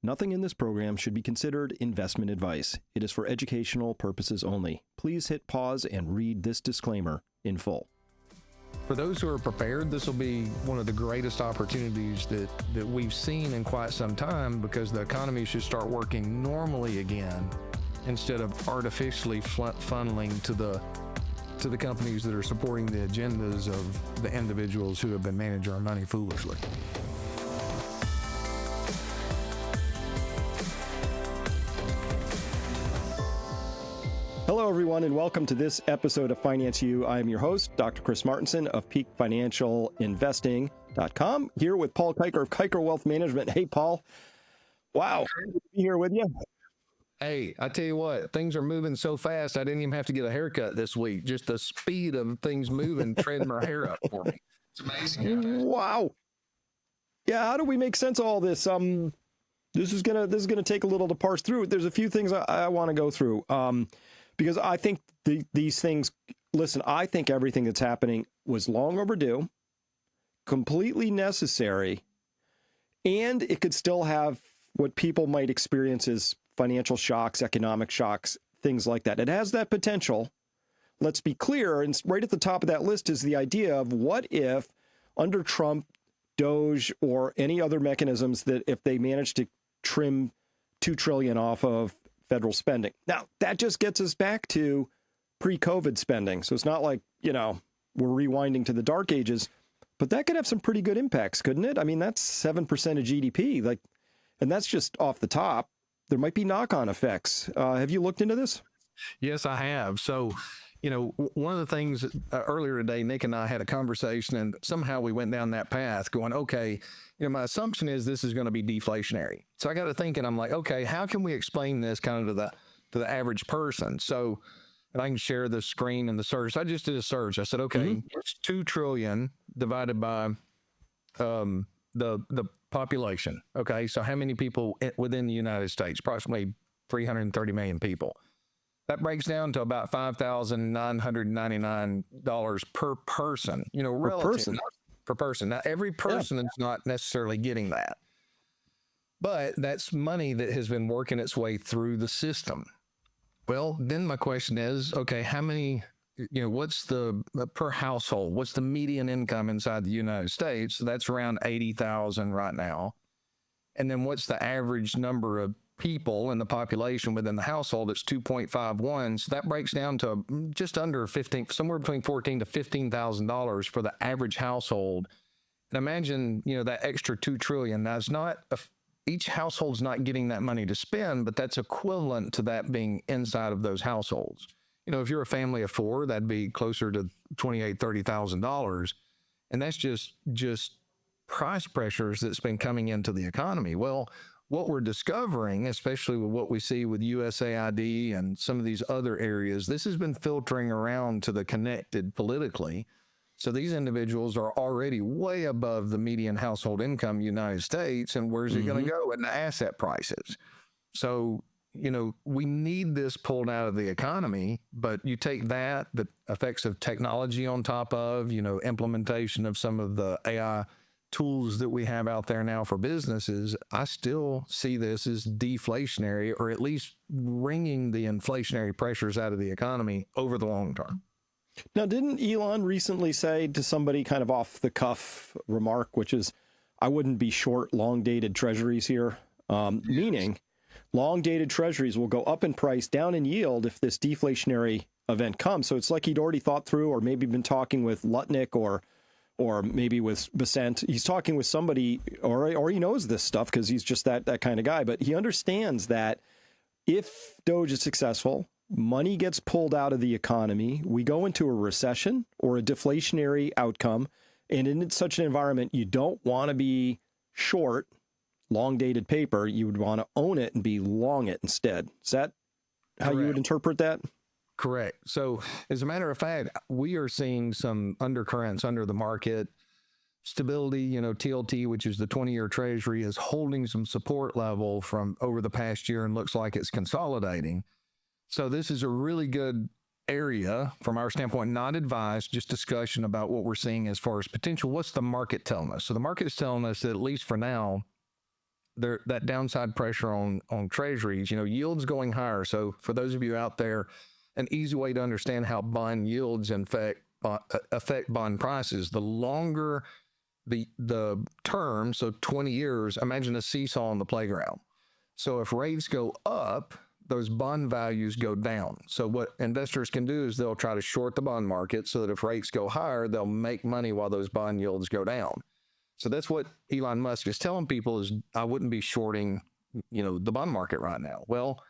Nothing in this program should be considered investment advice. It is for educational purposes only. Please hit pause and read this disclaimer in full. For those who are prepared, this will be one of the greatest opportunities that we've seen in quite some time, because the economy should start working normally again instead of artificially funneling to the companies that are supporting the agendas of the individuals who have been managing our money foolishly. Hello, everyone, and welcome to this episode of Finance U. I am your host, Dr. Chris Martenson of peakfinancialinvesting.com, here with Paul Kiker of Kiker Wealth Management. Hey, Paul. Wow. Good to be here with you. Hey, I tell you what, things are moving so fast, I didn't even have to get a haircut this week. Just the speed of things moving, treading my hair up for me. It's amazing. Wow. Yeah, how do we make sense of all this? This is gonna take a little to parse through. There's a few things I want to go through. Because I think these things, listen, I think everything that's happening was long overdue, completely necessary, and it could still have what people might experience as financial shocks, economic shocks, things like that. It has that potential. Let's be clear, and right at the top of that list is the idea of what if under Trump, DOGE, or any other mechanisms that if they manage to trim $2 trillion off of federal spending. Now, that just gets us back to pre-COVID spending. So it's not like, we're rewinding to the dark ages, but that could have some pretty good impacts, couldn't it? I mean, that's 7% of GDP, and that's just off the top. There might be knock-on effects. Have you looked into this? Yes, I have. So, one of the things earlier today, Nick and I had a conversation, and somehow we went down that path going, okay, my assumption is this is going to be deflationary. So I got to thinking, I'm like, okay, how can we explain this kind of to the average person? So, and I can share the screen and the search. I just did a search. I said, okay, it's 2 trillion divided by the population. Okay, so how many people within the United States? Approximately 330 million people. That breaks down to about $5,999 per person. Per person. Now, every person is not necessarily getting that, but that's money that has been working its way through the system. Well, then my question is, okay, how many? What's the per household? What's the median income inside the United States? So that's around 80,000 right now. And then what's the average number of people in the population within the household? It's 2.51. So that breaks down to just under 15, somewhere between $14,000 to $15,000 for the average household. And imagine, that extra 2 trillion. Now, it's not each household's not getting that money to spend, but that's equivalent to that being inside of those households. If you're a family of four, that'd be closer to $28,000, $30,000. And that's just price pressures that's been coming into the economy. Well, what we're discovering, especially with what we see with USAID and some of these other areas, this has been filtering around to the connected politically. So these individuals are already way above the median household income in the United States. And where's it going to go? In the asset prices. So, we need this pulled out of the economy, but you take that, the effects of technology on top of, implementation of some of the AI tools that we have out there now for businesses, I still see this as deflationary, or at least wringing the inflationary pressures out of the economy over the long term. Now, didn't Elon recently say to somebody kind of off the cuff remark, which is, I wouldn't be short long dated treasuries here, meaning long dated treasuries will go up in price, down in yield if this deflationary event comes. So it's like he'd already thought through, or maybe been talking with Lutnick or maybe with Besant. He's talking with somebody, or he knows this stuff because he's just that kind of guy. But he understands that if DOGE is successful, money gets pulled out of the economy, we go into a recession or a deflationary outcome. And in such an environment, you don't want to be short long dated paper. You would want to own it and be long it instead. Is that how you would interpret that? Correct. So as a matter of fact, we are seeing some undercurrents under the market. Stability, TLT, which is the 20-year treasury, is holding some support level from over the past year and looks like it's consolidating. So this is a really good area from our standpoint, not advice, just discussion about what we're seeing as far as potential. What's the market telling us? So the market is telling us that at least for now, that downside pressure on treasuries, yields going higher. So for those of you out there, an easy way to understand how bond yields affect bond prices, the longer the term, so 20 years, imagine a seesaw on the playground. So if rates go up, those bond values go down. So what investors can do is they'll try to short the bond market so that if rates go higher, they'll make money while those bond yields go down. So that's what Elon Musk is telling people is I wouldn't be shorting, the bond market right now. Well,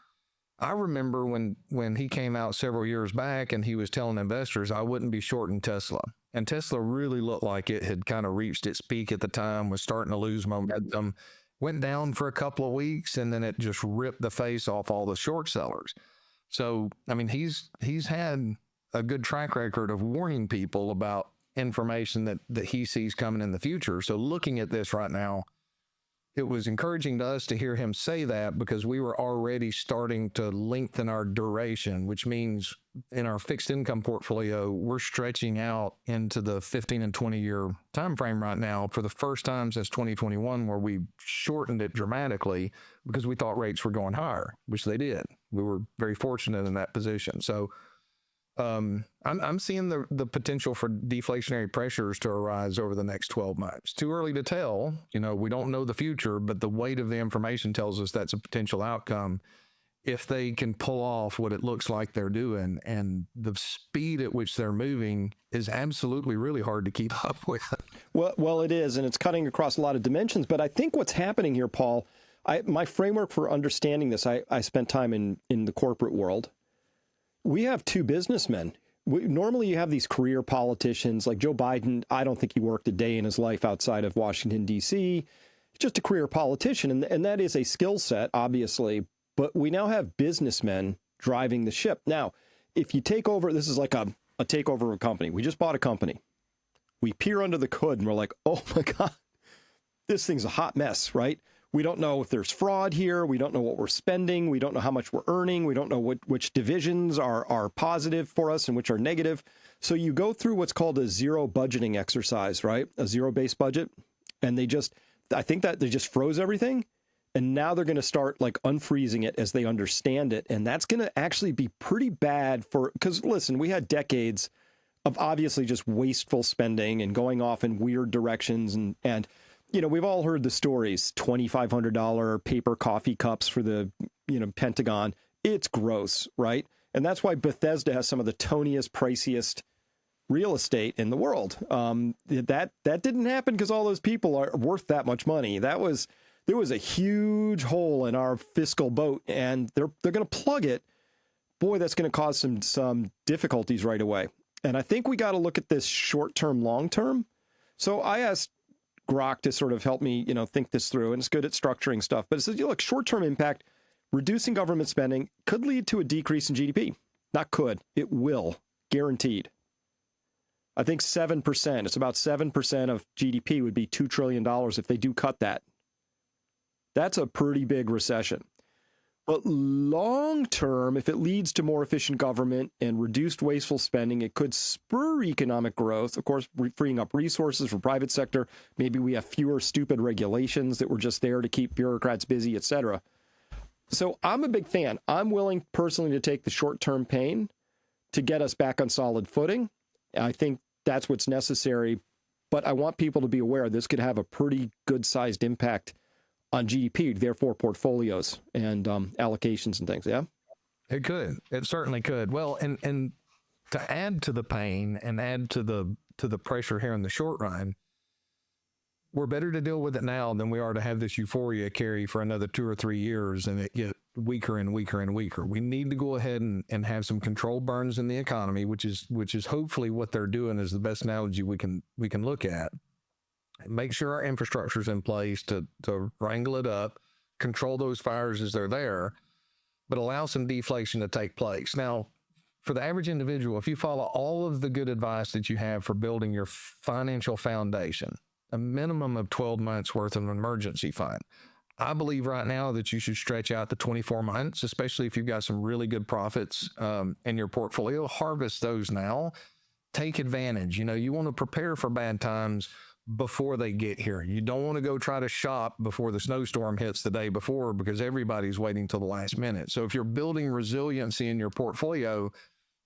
I remember when he came out several years back and he was telling investors I wouldn't be shorting Tesla. And Tesla really looked like it had kind of reached its peak at the time, was starting to lose momentum, went down for a couple of weeks, and then it just ripped the face off all the short sellers. So, I mean, he's had a good track record of warning people about information that he sees coming in the future. So looking at this right now, it was encouraging to us to hear him say that because we were already starting to lengthen our duration, which means in our fixed income portfolio, we're stretching out into the 15 and 20 year time frame right now for the first time since 2021, where we shortened it dramatically because we thought rates were going higher, which they did. We were very fortunate in that position. So I'm seeing the potential for deflationary pressures to arise over the next 12 months. Too early to tell. We don't know the future, but the weight of the information tells us that's a potential outcome if they can pull off what it looks like they're doing. And the speed at which they're moving is absolutely really hard to keep up with. Well, it is, and it's cutting across a lot of dimensions. But I think what's happening here, Paul, my framework for understanding this, I spent time in the corporate world. We have two businessmen. Normally you have these career politicians like Joe Biden. I don't think he worked a day in his life outside of Washington, D.C. He's just a career politician. And that is a skill set, obviously. But we now have businessmen driving the ship. Now, if you take over, this is like a takeover of a company. We just bought a company. We peer under the hood and we're like, oh my God, this thing's a hot mess, right? We don't know if there's fraud here. We don't know what we're spending. We don't know how much we're earning. We don't know which divisions are positive for us and which are negative. So you go through what's called a zero budgeting exercise, right? A zero-based budget. And I think that they just froze everything. And now they're going to start like unfreezing it as they understand it. And that's going to actually be pretty bad because listen, we had decades of obviously just wasteful spending and going off in weird directions and we've all heard the stories, $2,500 paper coffee cups for the, Pentagon. It's gross, right? And that's why Bethesda has some of the toniest, priciest real estate in the world. That didn't happen because all those people are worth that much money. There was a huge hole in our fiscal boat, and they're going to plug it. Boy, that's going to cause some difficulties right away. And I think we got to look at this short-term, long-term. So I asked Grok to sort of help me, think this through, and it's good at structuring stuff. But it says, look, short-term impact, reducing government spending could lead to a decrease in GDP. Not could, it will, guaranteed. I think 7%, it's about 7% of GDP would be $2 trillion if they do cut that. That's a pretty big recession. But long-term, if it leads to more efficient government and reduced wasteful spending, it could spur economic growth, of course, freeing up resources for private sector. Maybe we have fewer stupid regulations that were just there to keep bureaucrats busy, et cetera. So I'm a big fan. I'm willing personally to take the short-term pain to get us back on solid footing. I think that's what's necessary. But I want people to be aware this could have a pretty good-sized impact on GDP, therefore portfolios and allocations and things. Yeah, it could. It certainly could. Well, and to add to the pain and add to the pressure here in the short run, we're better to deal with it now than we are to have this euphoria carry for another 2 or 3 years and it get weaker and weaker and weaker. We need to go ahead and have some control burns in the economy, which is hopefully what they're doing is the best analogy we can look at. Make sure our infrastructure is in place to wrangle it up, control those fires as they're there, but allow some deflation to take place. Now, for the average individual, if you follow all of the good advice that you have for building your financial foundation, a minimum of 12 months worth of an emergency fund, I believe right now that you should stretch out to 24 months, especially if you've got some really good profits in your portfolio. Harvest those now. Take advantage. You want to prepare for bad times. before they get here. You don't want to go try to shop before the snowstorm hits the day before, because everybody's waiting till the last minute. So if you're building resiliency in your portfolio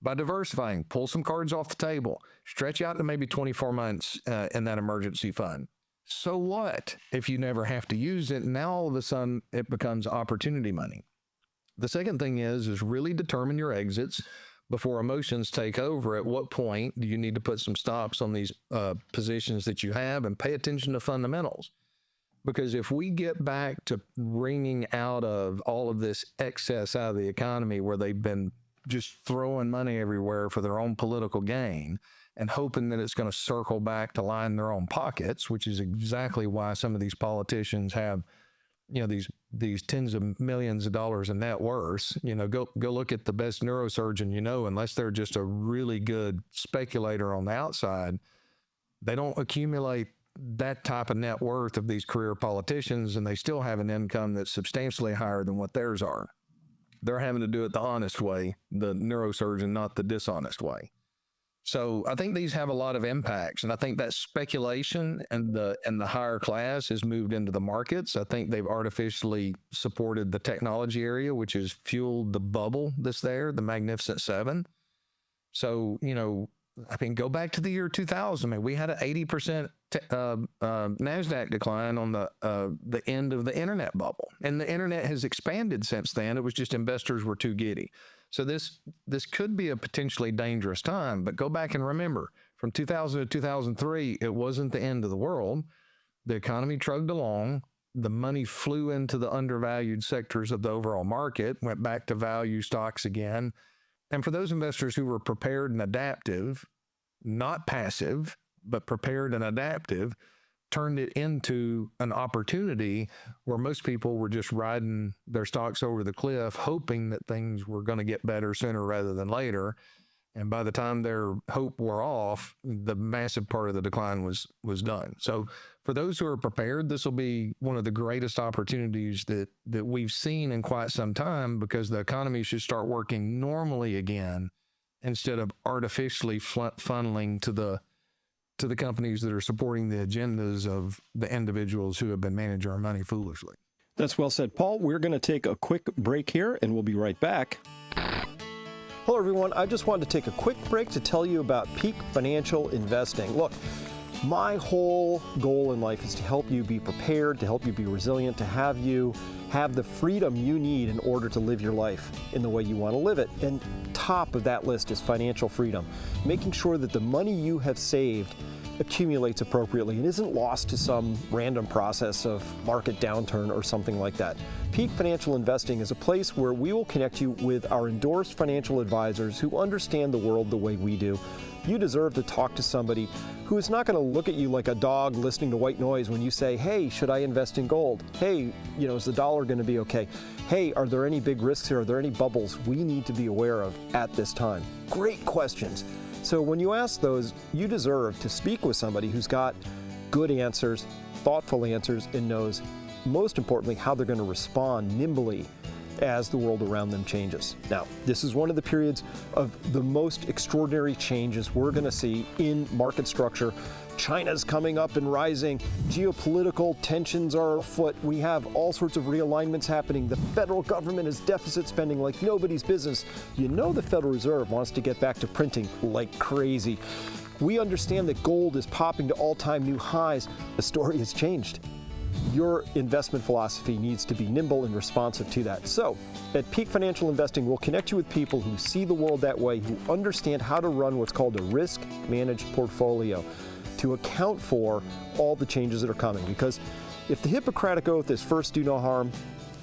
by diversifying, pull some cards off the table, stretch out to maybe 24 months in that emergency fund. So what if you never have to use it? Now all of a sudden it becomes opportunity money. The second thing is really determine your exits before emotions take over. At what point do you need to put some stops on these positions that you have, and pay attention to fundamentals? Because if we get back to wringing out of all of this excess out of the economy, where they've been just throwing money everywhere for their own political gain and hoping that it's going to circle back to line their own pockets, which is exactly why some of these politicians have, these tens of millions of dollars in net worth. Go look at the best neurosurgeon, unless they're just a really good speculator on the outside, they don't accumulate that type of net worth of these career politicians, and they still have an income that's substantially higher than what theirs are. They're having to do it the honest way, the neurosurgeon, not the dishonest way. So I think these have a lot of impacts, and I think that speculation and the higher class has moved into the markets. I think they've artificially supported the technology area, which has fueled the bubble that's there, the Magnificent Seven. So, go back to the year 2000. We had an 80% NASDAQ decline on the end of the internet bubble, and the internet has expanded since then. It was just investors were too giddy. So this could be a potentially dangerous time, but go back and remember, from 2000 to 2003, it wasn't the end of the world. The economy trudged along. The money flew into the undervalued sectors of the overall market, went back to value stocks again. And for those investors who were prepared and adaptive, not passive, but prepared and adaptive, turned it into an opportunity where most people were just riding their stocks over the cliff, hoping that things were going to get better sooner rather than later. And by the time their hope wore off, the massive part of the decline was done. So for those who are prepared, this will be one of the greatest opportunities that we've seen in quite some time, because the economy should start working normally again, instead of artificially funneling to the companies that are supporting the agendas of the individuals who have been managing our money foolishly. That's well said, Paul. We're going to take a quick break here, and we'll be right back. Hello, everyone. I just wanted to take a quick break to tell you about Peak Financial Investing. Look, my whole goal in life is to help you be prepared, to help you be resilient, to have you have the freedom you need in order to live your life in the way you want to live it. And top of that list is financial freedom, making sure that the money you have saved accumulates appropriately and isn't lost to some random process of market downturn or something like that. Peak Financial Investing is a place where we will connect you with our endorsed financial advisors who understand the world the way we do. You deserve to talk to somebody who is not going to look at you like a dog listening to white noise when you say, hey, should I invest in gold? Hey, is the dollar going to be okay? Hey, are there any big risks here? Are there any bubbles we need to be aware of at this time? Great questions. So when you ask those, you deserve to speak with somebody who's got good answers, thoughtful answers, and knows, most importantly, how they're going to respond nimbly as the world around them changes. Now, this is one of the periods of the most extraordinary changes we're going to see in market structure. China's coming up and rising. Geopolitical tensions are afoot. We have all sorts of realignments happening. The federal government is deficit spending like nobody's business. The Federal Reserve wants to get back to printing like crazy. We understand that gold is popping to all-time new highs. The story has changed. Your investment philosophy needs to be nimble and responsive to that. So, at Peak Financial Investing, we'll connect you with people who see the world that way, who understand how to run what's called a risk-managed portfolio to account for all the changes that are coming. Because if the Hippocratic Oath is first do no harm,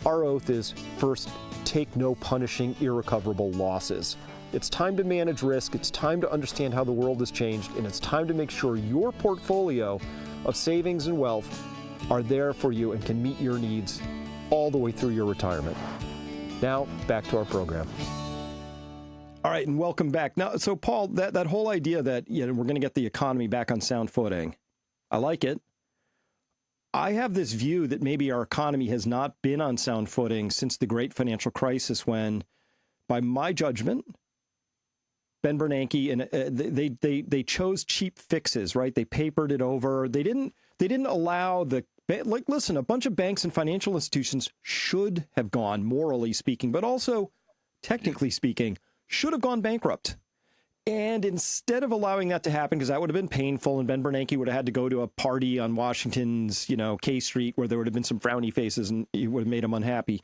our oath is first take no punishing irrecoverable losses. It's time to manage risk, it's time to understand how the world has changed, and it's time to make sure your portfolio of savings and wealth are there for you and can meet your needs all the way through your retirement. Now, back to our program. All right, and welcome back. Now, so Paul, that whole idea that we're going to get the economy back on sound footing, I like it. I have this view that maybe our economy has not been on sound footing since the great financial crisis, when, by my judgment, Ben Bernanke, and they chose cheap fixes, right? They papered it over. They didn't allow listen, a bunch of banks and financial institutions should have gone, morally speaking, but also technically speaking, should have gone bankrupt. And instead of allowing that to happen, because that would have been painful, and Ben Bernanke would have had to go to a party on Washington's, K Street, where there would have been some frowny faces, and it would have made him unhappy.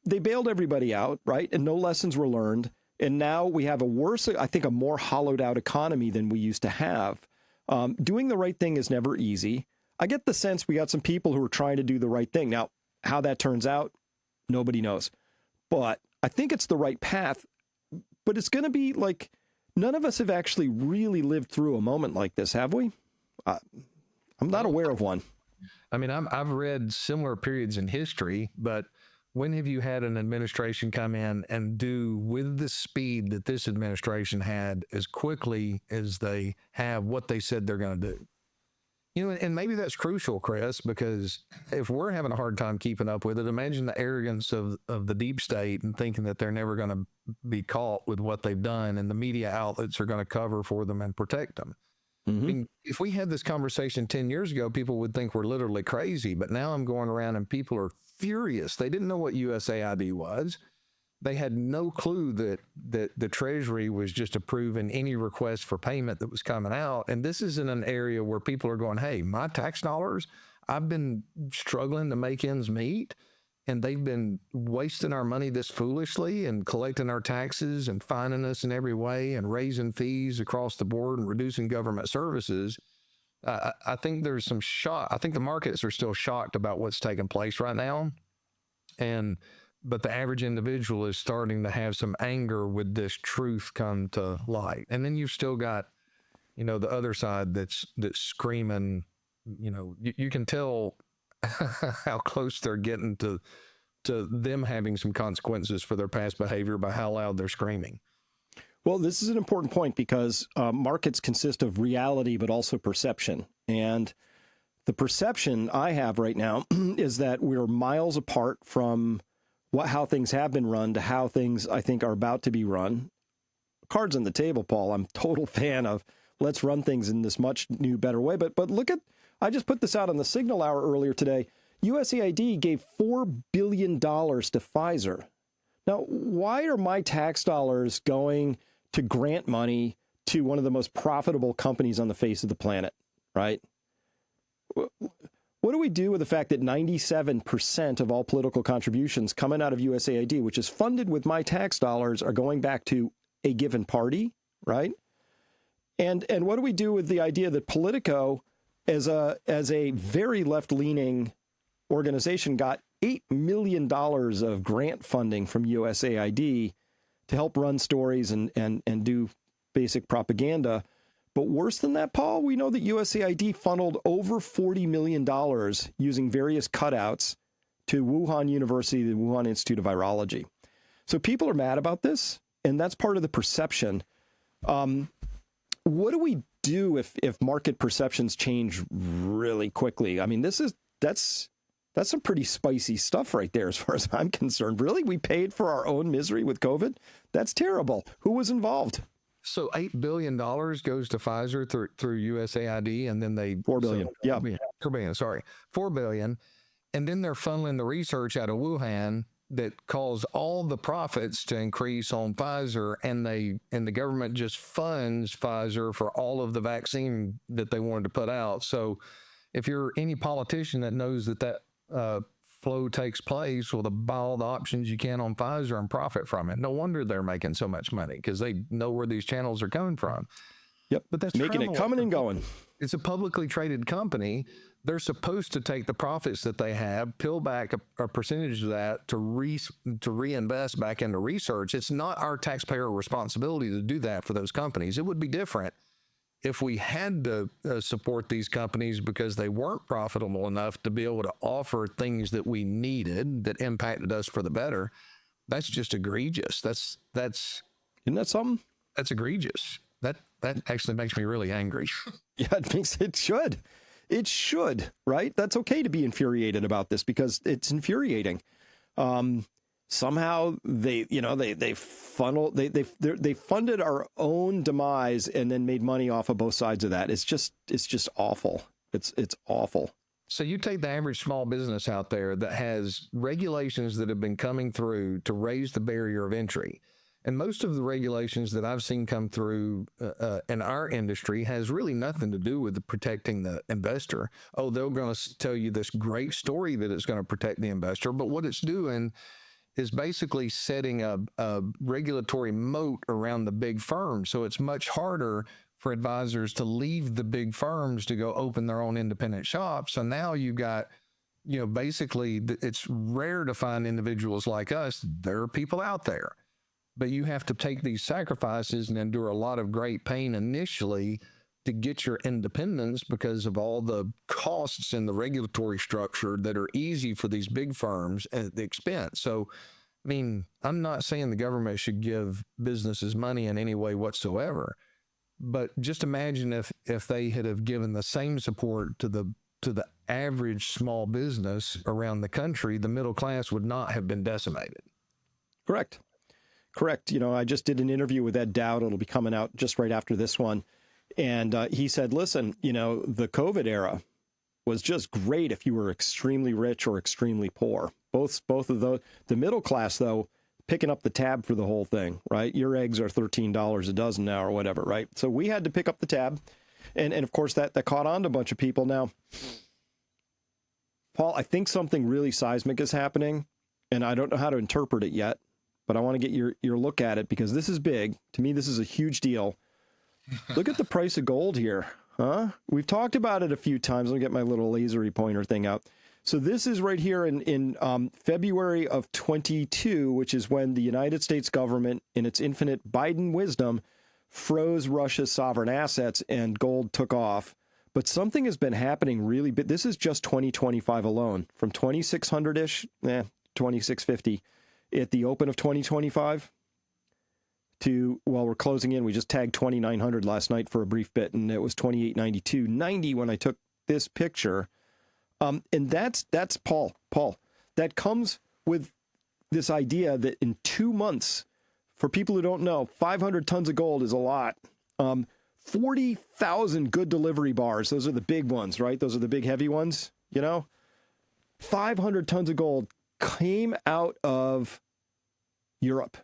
They bailed everybody out, right? And no lessons were learned. And now we have a more hollowed out economy than we used to have. Doing the right thing is never easy. I get the sense we got some people who are trying to do the right thing. Now, how that turns out, nobody knows. But I think it's the right path. But it's going to be like, none of us have actually really lived through a moment like this, have we? I'm not aware of one. I mean, I've read similar periods in history, but when have you had an administration come in and do with the speed that this administration had as quickly as they have what they said they're going to do? And maybe that's crucial, Chris, because if we're having a hard time keeping up with it, imagine the arrogance of the deep state and thinking that they're never going to be caught with what they've done, and the media outlets are going to cover for them and protect them. Mm-hmm. I mean, if we had this conversation 10 years ago, people would think we're literally crazy, but now I'm going around and people are furious. They didn't know what USAID was. They had no clue that the Treasury was just approving any request for payment that was coming out. And this is in an area where people are going, hey, my tax dollars, I've been struggling to make ends meet, and they've been wasting our money this foolishly and collecting our taxes and fining us in every way and raising fees across the board and reducing government services. I think there's some shock. I think the markets are still shocked about what's taking place right now. But the average individual is starting to have some anger with this truth come to light. And then you've still got, the other side that's screaming, you can tell how close they're getting to them having some consequences for their past behavior by how loud they're screaming. Well, this is an important point because markets consist of reality, but also perception. And the perception I have right now is that we're miles apart from how things have been run to how things I think are about to be run. Cards on the table, Paul. I'm a total fan of let's run things in this much new, better way. But look I just put this out on the Signal Hour earlier today. USAID gave $4 billion to Pfizer. Now, why are my tax dollars going to grant money to one of the most profitable companies on the face of the planet, right? What do we do with the fact that 97% of all political contributions coming out of USAID, which is funded with my tax dollars, are going back to a given party, right? And what do we do with the idea that Politico, as a very left-leaning organization, got $8 million of grant funding from USAID to help run stories and do basic propaganda? But worse than that, Paul, we know that USAID funneled over $40 million using various cutouts to Wuhan University, the Wuhan Institute of Virology. So people are mad about this, and that's part of the perception. What do we do if market perceptions change really quickly? I mean, that's some pretty spicy stuff right there as far as I'm concerned. Really? We paid for our own misery with COVID? That's terrible. Who was involved? So $8 billion goes to Pfizer through USAID, and then they $4 billion. Yeah, $4 billion. Sorry, $4 billion, and then they're funneling the research out of Wuhan that caused all the profits to increase on Pfizer, and the government just funds Pfizer for all of the vaccine that they wanted to put out. So, if you're any politician that knows that flow takes place, well, to buy all the options you can on Pfizer and profit from it. No wonder they're making so much money, because they know where these channels are coming from. Yep, but that's making it coming and going. It's a publicly traded company. They're supposed to take the profits that they have, peel back a percentage of that to reinvest back into research. It's not our taxpayer responsibility to do that for those companies. It would be different if we had to support these companies because they weren't profitable enough to be able to offer things that we needed that impacted us for the better. That's just egregious. Isn't that something? That's egregious. That actually makes me really angry. Yeah, it should, right? That's okay to be infuriated about this because it's infuriating. somehow they funded our own demise and then made money off of both sides of that. It's just awful. It's awful. So you take the average small business out there that has regulations that have been coming through to raise the barrier of entry. And most of the regulations that I've seen come through in our industry has really nothing to do with protecting the investor. Oh, they're going to tell you this great story that it's going to protect the investor, but what it's doing is basically setting a regulatory moat around the big firms. So it's much harder for advisors to leave the big firms to go open their own independent shops. So now you got, basically it's rare to find individuals like us. There are people out there, but you have to take these sacrifices and endure a lot of great pain initially to get your independence because of all the costs in the regulatory structure that are easy for these big firms at the expense. So, I mean, I'm not saying the government should give businesses money in any way whatsoever, but just imagine if they had have given the same support to the average small business around the country, the middle class would not have been decimated. Correct. I just did an interview with Ed Dowd. It'll be coming out just right after this one. And he said, listen, the COVID era was just great if you were extremely rich or extremely poor. Both of those. The middle class, though, picking up the tab for the whole thing, right? Your eggs are $13 a dozen now or whatever, right? So we had to pick up the tab. And of course, that caught on to a bunch of people. Now, Paul, I think something really seismic is happening, and I don't know how to interpret it yet, but I want to get your look at it because this is big. To me, this is a huge deal. Look at the price of gold here, huh? We've talked about it a few times. Let me get my little lasery pointer thing out. So this is right here in February of 22, which is when the United States government, in its infinite Biden wisdom, froze Russia's sovereign assets and gold took off. But something has been happening really big. This is just 2025 alone, from 2,600-ish, 2,650 at the open of 2025 to, well, we're closing in. We just tagged 2,900 last night for a brief bit, and it was 2,892, 90 when I took this picture. And that's Paul. That comes with this idea that in 2 months, for people who don't know, 500 tons of gold is a lot. 40,000 good delivery bars. Those are the big ones, right? Those are the big heavy ones, 500 tons of gold came out of Europe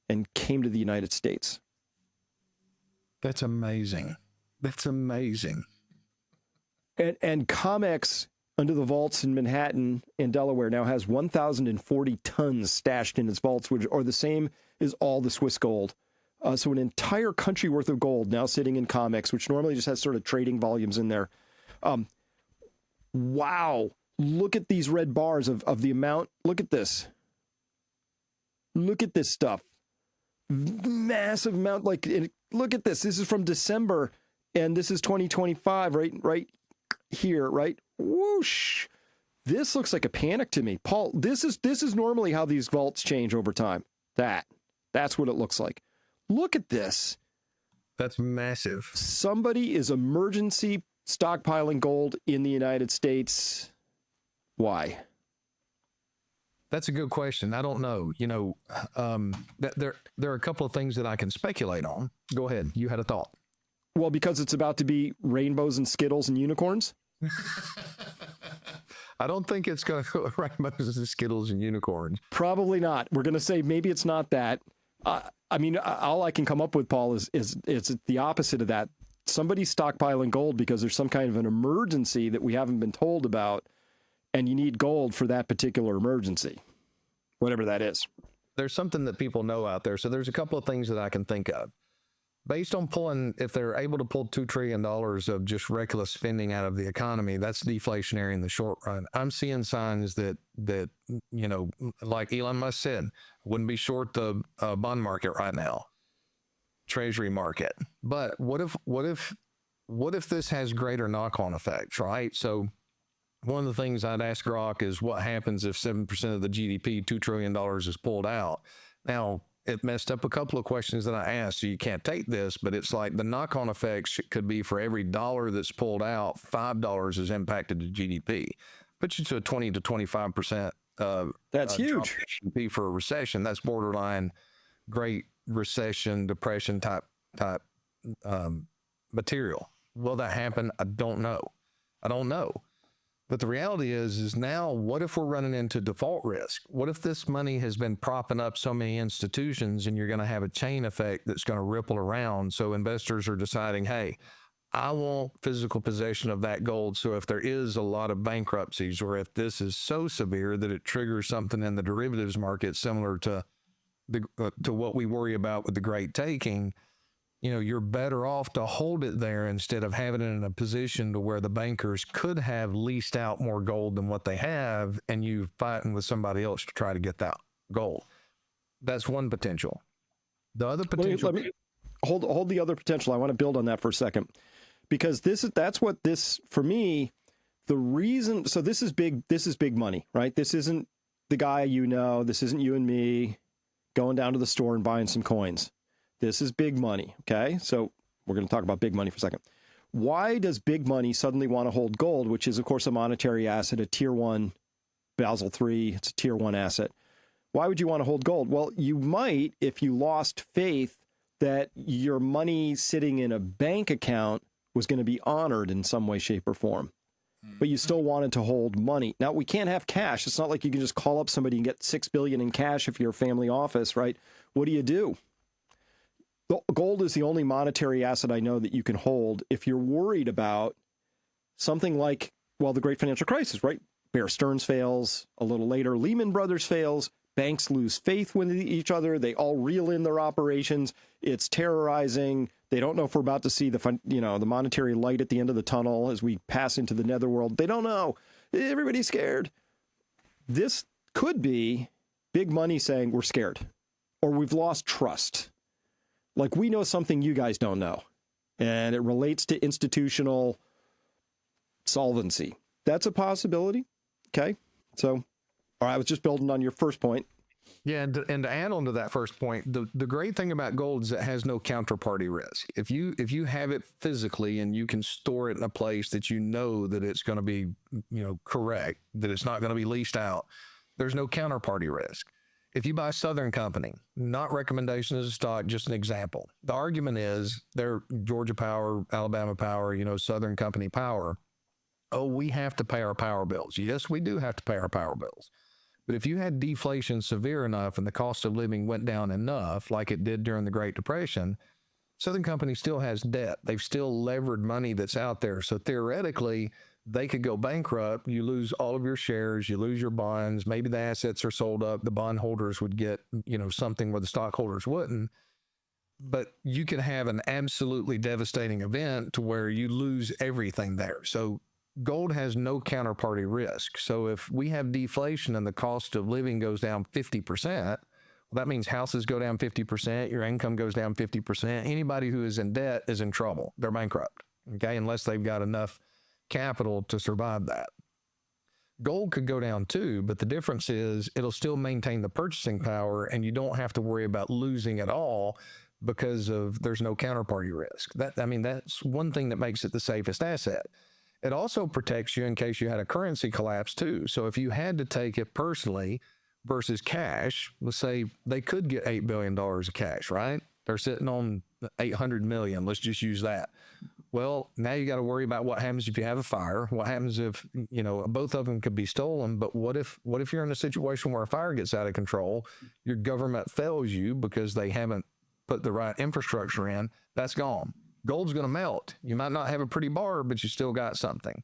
and came to the United States. That's amazing. And COMEX, under the vaults in Manhattan and Delaware, now has 1,040 tons stashed in its vaults, which are the same as all the Swiss gold. So an entire country worth of gold now sitting in COMEX, which normally just has sort of trading volumes in there. Wow. Look at these red bars of the amount. Look at this. Look at this stuff. Massive amount. Look at this. This is from December, and this is 2025, right here, right? Whoosh. This looks like a panic to me. Paul, this is normally how these vaults change over time. That's what it looks like. Look at this. That's massive. Somebody is emergency stockpiling gold in the United States. Why? That's a good question. I don't know. There are a couple of things that I can speculate on. Go ahead. You had a thought. Well, because it's about to be rainbows and Skittles and unicorns. I don't think it's going to go rainbows and Skittles and unicorns. Probably not. We're going to say maybe it's not that. All I can come up with, Paul, is it's the opposite of that. Somebody's stockpiling gold because there's some kind of an emergency that we haven't been told about, and you need gold for that particular emergency, whatever that is. There's something that people know out there. So there's a couple of things that I can think of. Based on if they're able to pull $2 trillion of just reckless spending out of the economy, that's deflationary in the short run. I'm seeing signs that like Elon Musk said, wouldn't be short the bond market right now, treasury market. But what if this has greater knock-on effects, right? So one of the things I'd ask Grok is what happens if 7% of the GDP, $2 trillion is pulled out? Now, it messed up a couple of questions that I asked, so you can't take this, but it's like the knock-on effects could be for every dollar that's pulled out, $5 is impacted to GDP. Puts you to a 20 to 25% That's huge. GDP for a recession. That's borderline Great Recession, Depression type material. Will that happen? I don't know. But the reality is now, what if we're running into default risk? What if this money has been propping up so many institutions and you're going to have a chain effect that's going to ripple around? So investors are deciding, hey, I want physical possession of that gold. So if there is a lot of bankruptcies, or if this is so severe that it triggers something in the derivatives market similar to what we worry about with the Great Taking, you're better off to hold it there instead of having it in a position to where the bankers could have leased out more gold than what they have, and you fighting with somebody else to try to get that gold. That's one potential. The other potential. Let me hold the other potential. I want to build on that for a second, because that's what this, for me, the reason. So this is big money, right? This isn't the guy, this isn't you and me going down to the store and buying some coins. This is big money, okay? So we're going to talk about big money for a second. Why does big money suddenly want to hold gold, which is, of course, a monetary asset, a tier 1, Basel III, it's a tier 1 asset. Why would you want to hold gold? Well, you might if you lost faith that your money sitting in a bank account was going to be honored in some way, shape, or form. But you still wanted to hold money. Now, we can't have cash. It's not like you can just call up somebody and get $6 billion in cash if you're a family office, right? What do? Gold is the only monetary asset I know that you can hold if you're worried about something like, the Great Financial Crisis, right? Bear Stearns fails. A little later, Lehman Brothers fails. Banks lose faith with each other. They all reel in their operations. It's terrorizing. They don't know if we're about to see the monetary light at the end of the tunnel as we pass into the netherworld. They don't know. Everybody's scared. This could be big money saying we're scared, or we've lost trust. Like, we know something you guys don't know, and it relates to institutional solvency. That's a possibility. Okay. So, all right, I was just building on your first point. Yeah, and to add on to that first point, the great thing about gold is it has no counterparty risk. If you have it physically and you can store it in a place that that it's going to be, correct, that it's not going to be leased out, there's no counterparty risk. If you buy Southern Company, not recommendation as a stock, just an example. The argument is they're Georgia Power, Alabama Power, Southern Company Power. Oh, we have to pay our power bills. Yes, we do have to pay our power bills. But if you had deflation severe enough and the cost of living went down enough, like it did during the Great Depression, Southern Company still has debt. They've still levered money that's out there. So theoretically, they could go bankrupt. You lose all of your shares. You lose your bonds. Maybe the assets are sold up. The bondholders would get, something where the stockholders wouldn't. But you could have an absolutely devastating event to where you lose everything there. So gold has no counterparty risk. So if we have deflation and the cost of living goes down 50%, that means houses go down 50%, your income goes down 50%. Anybody who is in debt is in trouble. They're bankrupt, okay, unless they've got enough capital to survive that. Gold could go down too, but the difference is it'll still maintain the purchasing power and you don't have to worry about losing at all because there's no counterparty risk. That's one thing that makes it the safest asset. It also protects you in case you had a currency collapse too. So if you had to take it personally versus cash, let's say they could get $8 billion of cash, right? They're sitting on 800 million. Let's just use that. Well, now you got to worry about what happens if you have a fire. What happens if, both of them could be stolen. But what if you're in a situation where a fire gets out of control, your government fails you because they haven't put the right infrastructure in? That's gone. Gold's going to melt. You might not have a pretty bar, but you still got something.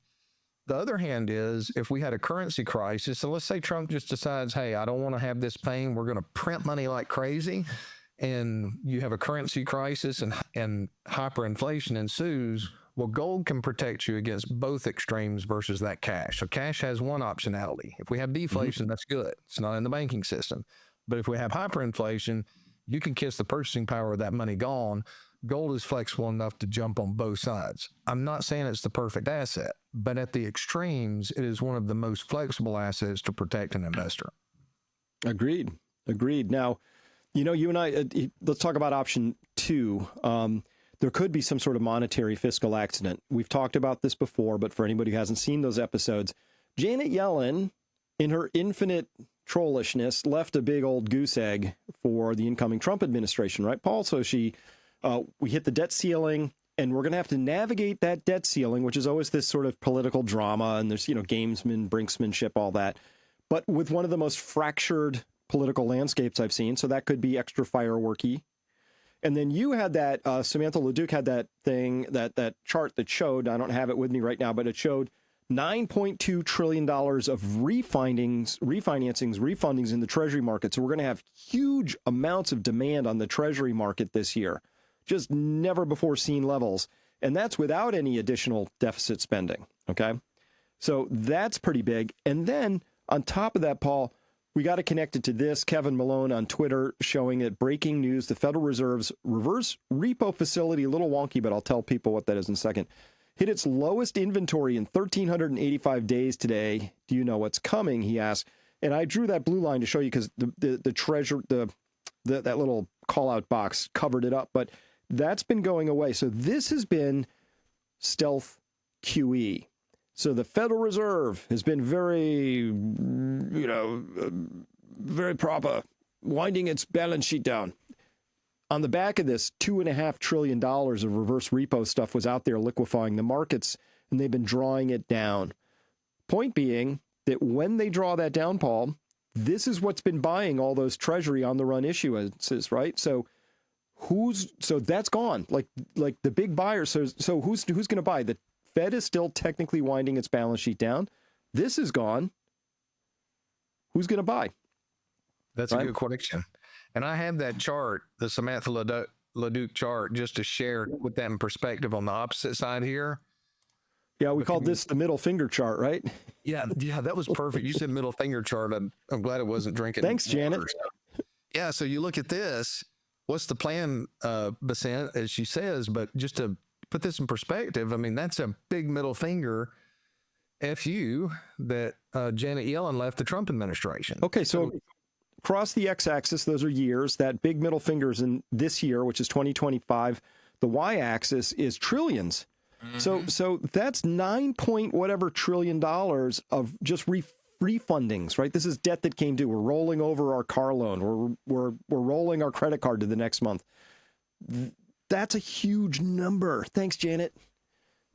The other hand is if we had a currency crisis, so let's say Trump just decides, hey, I don't want to have this pain. We're going to print money like crazy. And you have a currency crisis and hyperinflation ensues. Well, gold can protect you against both extremes versus that cash. So cash has one optionality. If we have deflation, that's good. It's not in the banking system. But if we have hyperinflation, you can kiss the purchasing power of that money gone. Gold is flexible enough to jump on both sides. I'm not saying it's the perfect asset, but at the extremes, it is one of the most flexible assets to protect an investor. Agreed. Now, you and I, let's talk about option 2. There could be some sort of monetary fiscal accident. We've talked about this before, but for anybody who hasn't seen those episodes, Janet Yellen in her infinite trollishness, left a big old goose egg for the incoming Trump administration, right, Paul? So we hit the debt ceiling, and we're going to have to navigate that debt ceiling, which is always this sort of political drama, and there's, gamesman, brinksmanship, all that, but with one of the most fractured political landscapes I've seen. So that could be extra fireworky. And then you had that, Samantha LeDuc had that thing, that chart that showed, I don't have it with me right now, but it showed $9.2 trillion of refundings in the Treasury market. So we're going to have huge amounts of demand on the Treasury market this year, just never before seen levels. And that's without any additional deficit spending. Okay. So that's pretty big. And then on top of that, Paul, we got to connect it to this. Kevin Malone on Twitter showing it, breaking news, the Federal Reserve's reverse repo facility, a little wonky, but I'll tell people what that is in a second, hit its lowest inventory in 1,385 days today. Do you know what's coming? He asked. And I drew that blue line to show you because the treasure, that little call out box covered it up, but that's been going away. So this has been stealth QE. So the Federal Reserve has been very, very proper, winding its balance sheet down. On the back of this, $2.5 trillion of reverse repo stuff was out there liquefying the markets, and they've been drawing it down. Point being that when they draw that down, Paul, this is what's been buying all those Treasury on the run issuances, right? So that's gone. Like the big buyers. So who's going to buy? The Fed is still technically winding its balance sheet down. This is gone. Who's going to buy? That's right? A good question. And I have that chart, the Samantha LeDuc chart, just to share with that in perspective on the opposite side here. Yeah, we called this the middle finger chart, right? Yeah, that was perfect. You said middle finger chart. I'm glad it wasn't drinking. Thanks, Janet. Yeah, so you look at this. What's the plan, Basant, as she says, but just to put this in perspective, I mean, that's a big middle finger FU that Janet Yellen left the Trump administration. Okay, so across the x-axis, those are years. That big middle finger is in this year, which is 2025. The y-axis is trillions. Mm-hmm. So that's 9 point whatever trillion dollars of just refundings, right? This is debt that came due. We're rolling over our car loan. We're rolling our credit card to the next month. That's a huge number. Thanks, Janet.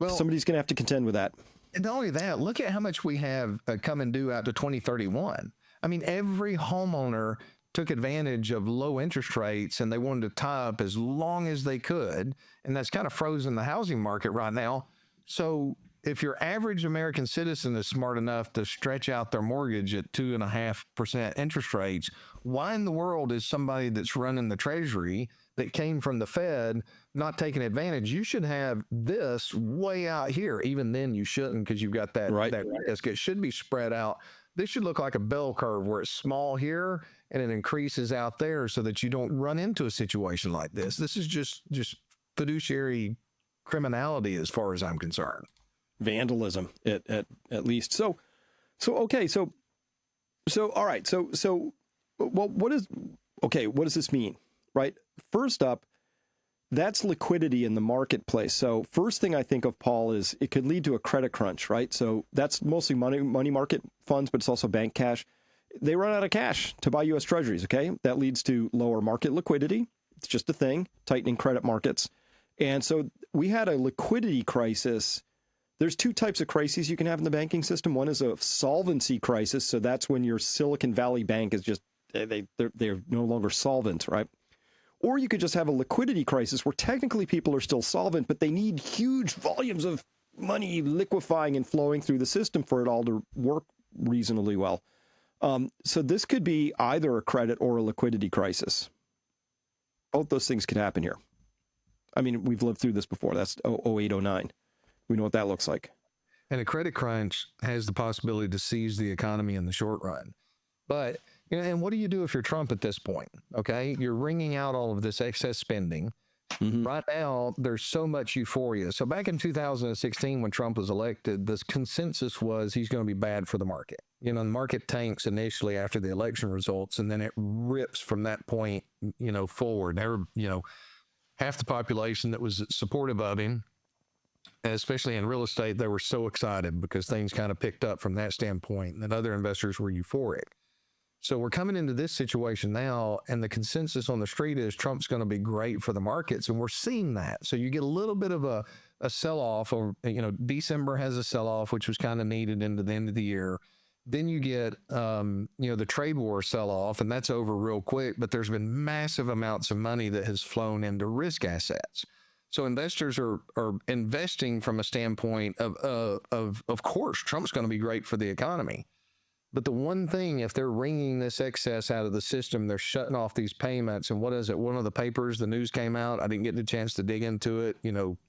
Well, somebody's going to have to contend with that. And not only that, look at how much we have coming due out to 2031. I mean, every homeowner took advantage of low interest rates and they wanted to tie up as long as they could. And that's kind of frozen the housing market right now. So if your average American citizen is smart enough to stretch out their mortgage at 2.5% interest rates, why in the world is somebody that's running the Treasury that came from the Fed not taking advantage? You should have this way out here. Even then you shouldn't, because you've got that risk. It should be spread out. This should look like a bell curve where it's small here and it increases out there so that you don't run into a situation like this. This is just fiduciary criminality as far as I'm concerned. Vandalism at least. So okay. So all right. So what does this mean? Right. First up, that's liquidity in the marketplace. So first thing I think of, Paul, is it could lead to a credit crunch, right? So that's mostly money market funds, but it's also bank cash. They run out of cash to buy U.S. Treasuries, okay? That leads to lower market liquidity. It's just a thing, tightening credit markets. And so we had a liquidity crisis. There's two types of crises you can have in the banking system. One is a solvency crisis. So that's when your Silicon Valley Bank is just, they're no longer solvent, right? Or you could just have a liquidity crisis where technically people are still solvent, but they need huge volumes of money liquefying and flowing through the system for it all to work reasonably well. So this could be either a credit or a liquidity crisis. Both those things could happen here. I mean, we've lived through this before. That's 08, 09. We know what that looks like. And a credit crunch has the possibility to seize the economy in the short run. But, and what do you do if you're Trump at this point? Okay, you're wringing out all of this excess spending. Mm-hmm. Right now, there's so much euphoria. So back in 2016, when Trump was elected, the consensus was he's going to be bad for the market. The market tanks initially after the election results, and then it rips from that point, forward. Half the population that was supportive of him especially in real estate, they were so excited because things kind of picked up from that standpoint, and other investors were euphoric. So we're coming into this situation now, and the consensus on the street is Trump's going to be great for the markets, and we're seeing that. So you get a little bit of a sell-off, or December has a sell-off, which was kind of needed into the end of the year. Then you get the trade war sell-off, and that's over real quick. But there's been massive amounts of money that has flown into risk assets. So investors are investing from a standpoint of course, Trump's going to be great for the economy. But the one thing, if they're wringing this excess out of the system, they're shutting off these payments. And what is it? One of the papers, the news came out. I didn't get the chance to dig into it,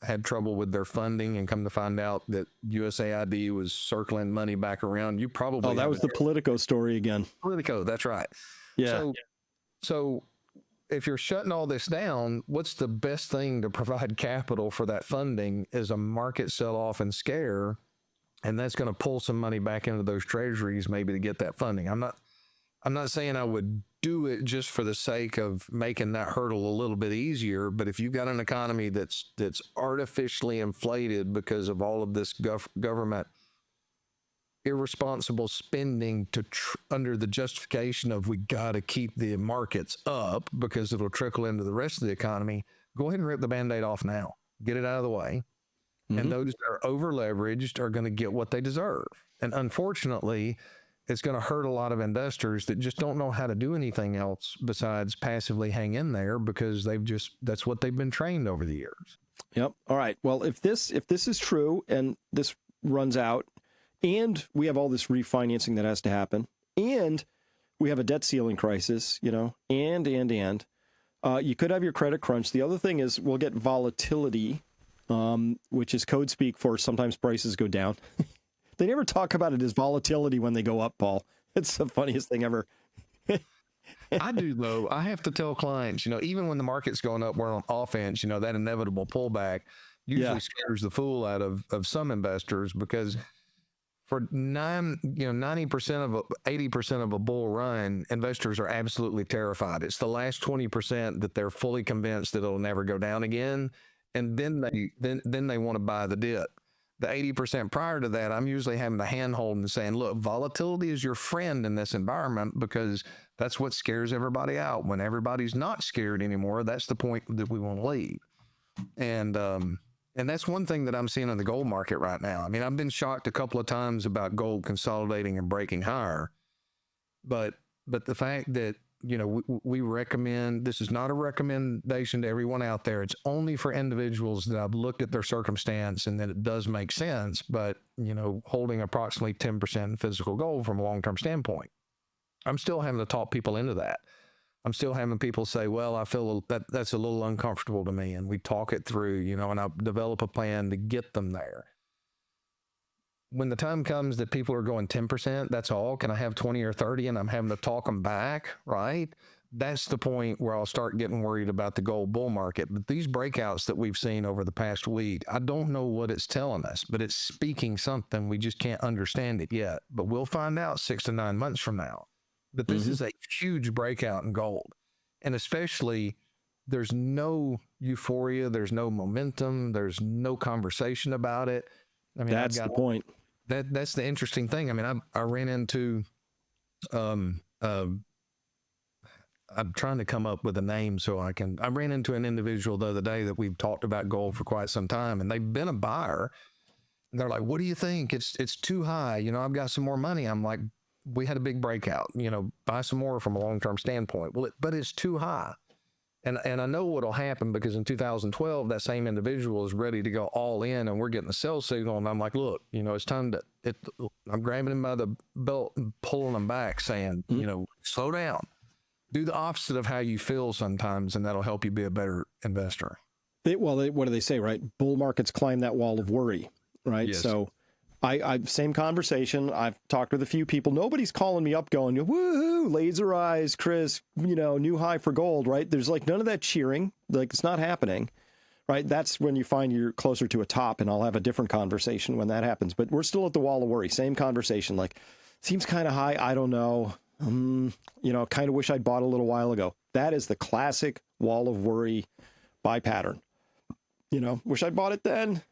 had trouble with their funding, and come to find out that USAID was circling money back around. You probably. Oh, that was the Politico story again. Politico, that's right. Yeah. So if you're shutting all this down, what's the best thing to provide capital for that funding is a market sell-off and scare. And that's going to pull some money back into those treasuries, maybe to get that funding. I'm not saying I would do it just for the sake of making that hurdle a little bit easier. But if you've got an economy that's artificially inflated because of all of this government irresponsible spending under the justification of we got to keep the markets up because it'll trickle into the rest of the economy, go ahead and rip the Band-Aid off now. Get it out of the way. And those that are over leveraged are going to get what they deserve. And unfortunately, it's going to hurt a lot of investors that just don't know how to do anything else besides passively hang in there because that's what they've been trained over the years. Yep. All right. Well, if this is true and this runs out, and we have all this refinancing that has to happen, and we have a debt ceiling crisis, and you could have your credit crunch. The other thing is we'll get volatility, which is code speak for sometimes prices go down. They never talk about it as volatility when they go up, Paul. It's the funniest thing ever. I do, though. I have to tell clients, even when the market's going up, we're on offense, that inevitable pullback usually scares the fool out of some investors because for 80% of a bull run, investors are absolutely terrified. It's the last 20% that they're fully convinced that it'll never go down again. And then they want to buy the dip. The 80% prior to that, I'm usually having to handhold and saying, look, volatility is your friend in this environment because that's what scares everybody out. When everybody's not scared anymore, that's the point that we want to leave. And that's one thing that I'm seeing in the gold market right now. I mean, I've been shocked a couple of times about gold consolidating and breaking higher. But the fact that, we recommend, this is not a recommendation to everyone out there. It's only for individuals that I've looked at their circumstance and that it does make sense, but, holding approximately 10% physical gold from a long-term standpoint. I'm still having to talk people into that. I'm still having people say, well, I feel that's a little uncomfortable to me. And we talk it through, and I develop a plan to get them there. When the time comes that people are going 10%, that's all. Can I have 20 or 30? And I'm having to talk them back, right? That's the point where I'll start getting worried about the gold bull market. But these breakouts that we've seen over the past week, I don't know what it's telling us, but it's speaking something. We just can't understand it yet. But we'll find out 6 to 9 months from now. But this is a huge breakout in gold. And especially, there's no euphoria, there's no momentum, there's no conversation about it. I mean, that's the point. That's the interesting thing. I mean, I ran into, I'm trying to come up with a name I ran into an individual the other day that we've talked about gold for quite some time, and they've been a buyer. And they're like, what do you think? It's too high. I've got some more money. I'm like, we had a big breakout, buy some more from a long-term standpoint. Well, but it's too high. And I know what'll happen because in 2012, that same individual is ready to go all in and we're getting a sell signal. And I'm like, look, it's time I'm grabbing him by the belt and pulling him back saying, slow down, do the opposite of how you feel sometimes. And that'll help you be a better investor. What do they say, right? Bull markets climb that wall of worry, right? Yes. So I same conversation. I've talked with a few people. Nobody's calling me up going, woohoo, laser eyes, Chris, new high for gold, right? There's none of that cheering. It's not happening, right? That's when you find you're closer to a top, and I'll have a different conversation when that happens. But we're still at the wall of worry. Same conversation. Seems kind of high. I don't know. Kind of wish I'd bought a little while ago. That is the classic wall of worry buy pattern. Wish I'd bought it then.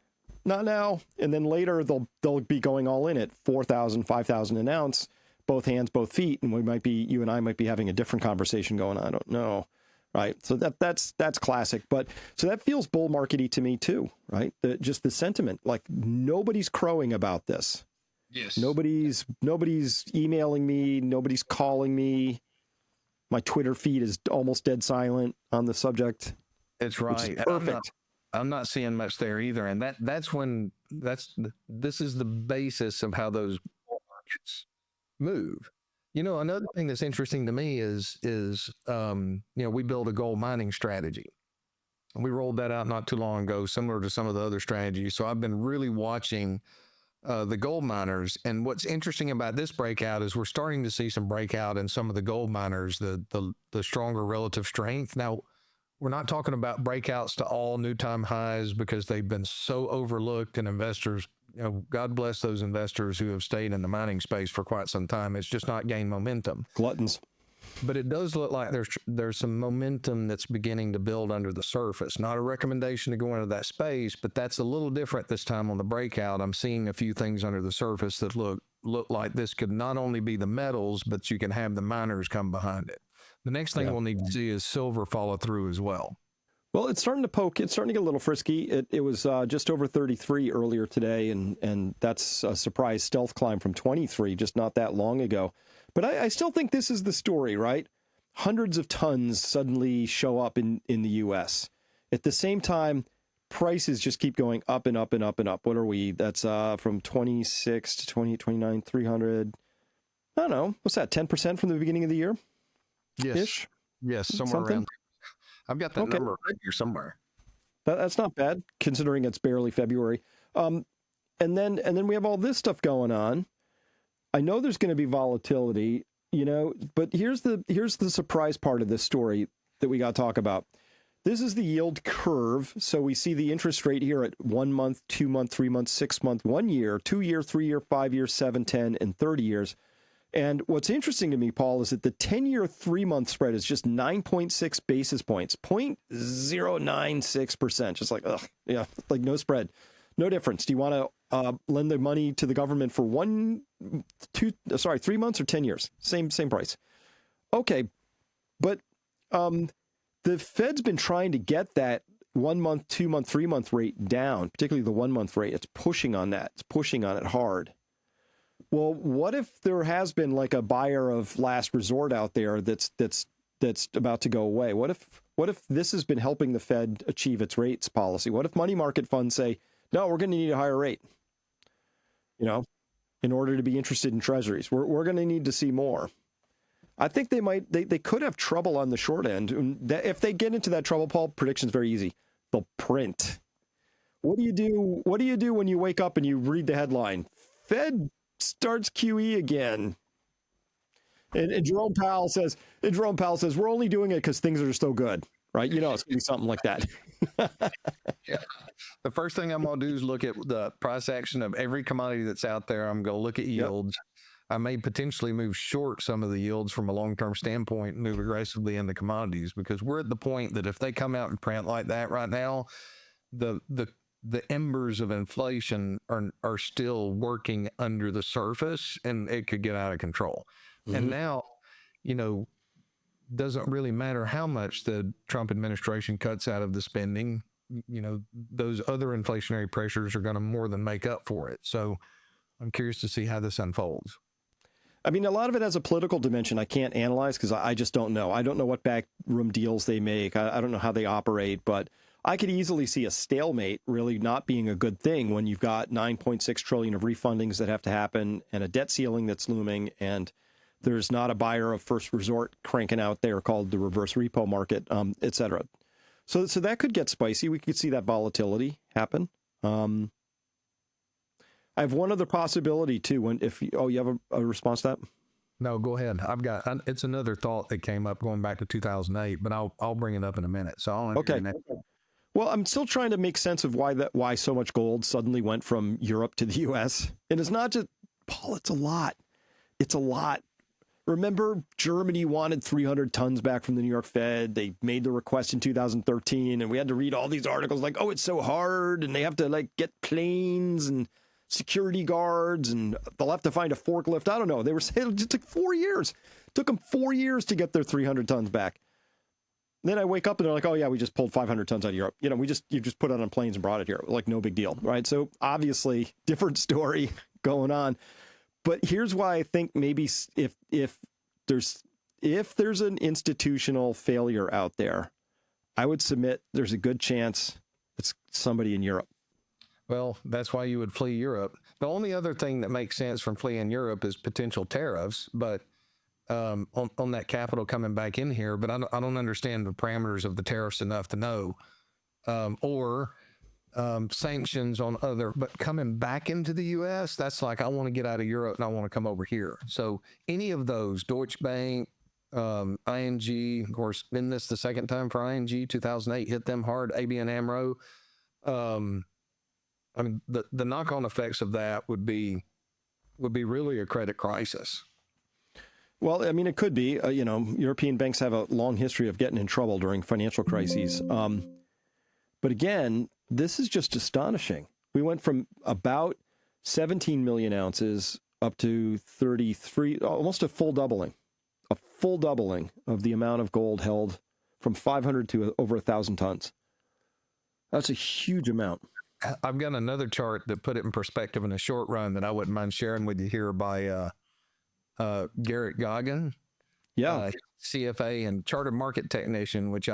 not now. And then later they'll be going all in at 4,000, 5,000 an ounce, both hands, both feet. And you and I might be having a different conversation going on. I don't know. Right. So that's classic. But so that feels bull markety to me too. Right. Just the sentiment, like nobody's crowing about this. Yes. Nobody's emailing me. Nobody's calling me. My Twitter feed is almost dead silent on the subject. It's right. Perfect. I'm not seeing much there either. And this is the basis of how those markets move. Another thing that's interesting to me is we build a gold mining strategy. And we rolled that out not too long ago, similar to some of the other strategies. So I've been really watching the gold miners. And what's interesting about this breakout is we're starting to see some breakout in some of the gold miners, the stronger relative strength. Now, we're not talking about breakouts to all new time highs because they've been so overlooked, and investors, God bless those investors who have stayed in the mining space for quite some time. It's just not gained momentum. Gluttons. But it does look like there's some momentum that's beginning to build under the surface. Not a recommendation to go into that space, but that's a little different this time on the breakout. I'm seeing a few things under the surface that look like this could not only be the metals, but you can have the miners come behind it. The next thing we'll need to see is silver follow through as well. Well, it's starting to poke. It's starting to get a little frisky. It was just over 33 earlier today, and that's a surprise stealth climb from 23 just not that long ago. But I still think this is the story, right? Hundreds of tons suddenly show up in the U.S. At the same time, prices just keep going up and up and up and up. What are we? That's from 26 to 20, 29, 300. I don't know. What's that, 10% from the beginning of the year? Yes. Ish? Yes, somewhere around. I've got that number right here somewhere. That's not bad, considering it's barely February. And then we have all this stuff going on. I know there's going to be volatility, but here's the surprise part of this story that we got to talk about. This is the yield curve. So we see the interest rate here at 1 month, 2 month, 3 months, 6 month, 1 year, 2 year, 3 year, 5 years, 7, 10, and 30 years. And what's interesting to me, Paul, is that the 10-year 3-month spread is just 9.6 basis points, 0.096%. Just like, like no spread, no difference. Do you want to lend the money to the government for 3 months or 10 years? Same price. Okay. But the Fed's been trying to get that 1 month, 2 month, 3 month rate down, particularly the 1 month rate. It's pushing on that. It's pushing on it hard. Well, what if there has been like a buyer of last resort out there that's about to go away? What if this has been helping the Fed achieve its rates policy? What if money market funds say, no, we're going to need a higher rate, in order to be interested in treasuries? We're going to need to see more. I think they could have trouble on the short end. And if they get into that trouble, Paul, prediction's very easy. They'll print. What do you do? What do you do when you wake up and you read the headline? Fed starts QE again. And Jerome Powell says, we're only doing it because things are so good, right? It's going to be something like that. Yeah. The first thing I'm going to do is look at the price action of every commodity that's out there. I'm going to look at yields. Yep. I may potentially move short some of the yields from a long-term standpoint and move aggressively into commodities, because we're at the point that if they come out and print like that right now, the embers of inflation are still working under the surface, and it could get out of control. Mm-hmm. And now, doesn't really matter how much the Trump administration cuts out of the spending, those other inflationary pressures are going to more than make up for it. So I'm curious to see how this unfolds. I mean, a lot of it has a political dimension I can't analyze because I just don't know. I don't know what backroom deals they make. I don't know how they operate, but I could easily see a stalemate really not being a good thing when you've got $9.6 trillion of refundings that have to happen and a debt ceiling that's looming, and there's not a buyer of first resort cranking out there called the reverse repo market, et cetera. So that could get spicy. We could see that volatility happen. I have one other possibility too. You have a response to that? No, go ahead. It's another thought that came up going back to 2008, but I'll bring it up in a minute. So okay. Well, I'm still trying to make sense of why so much gold suddenly went from Europe to the U.S. And it's not just, Paul, it's a lot. It's a lot. Remember, Germany wanted 300 tons back from the New York Fed. They made the request in 2013, and we had to read all these articles like, oh, it's so hard, and they have to like get planes and security guards, and they'll have to find a forklift. I don't know. They were saying it just took 4 years. It took them 4 years to get their 300 tons back. Then I wake up and they're like, oh yeah, we just pulled 500 tons out of Europe. You just put it on planes and brought it here. Like no big deal, right? So obviously different story going on. But here's why I think maybe if there's an institutional failure out there, I would submit there's a good chance it's somebody in Europe. Well, that's why you would flee Europe. The only other thing that makes sense from fleeing Europe is potential tariffs, but on that capital coming back in here. But I don't understand the parameters of the tariffs enough to know, or sanctions on other, but coming back into the U.S., that's like, I want to get out of Europe and I want to come over here. So any of those, Deutsche Bank, ING, of course, been this the second time for ING, 2008, hit them hard, ABN AMRO. I mean, the knock-on effects of that would be really a credit crisis. Well, I mean, it could be. European banks have a long history of getting in trouble during financial crises. But again, this is just astonishing. We went from about 17 million ounces up to 33, almost a full doubling of the amount of gold held from 500 to over 1,000 tons. That's a huge amount. I've got another chart that put it in perspective in a short run that I wouldn't mind sharing with you here by Garrett Goggin. Yeah. CFA and chartered market technician, which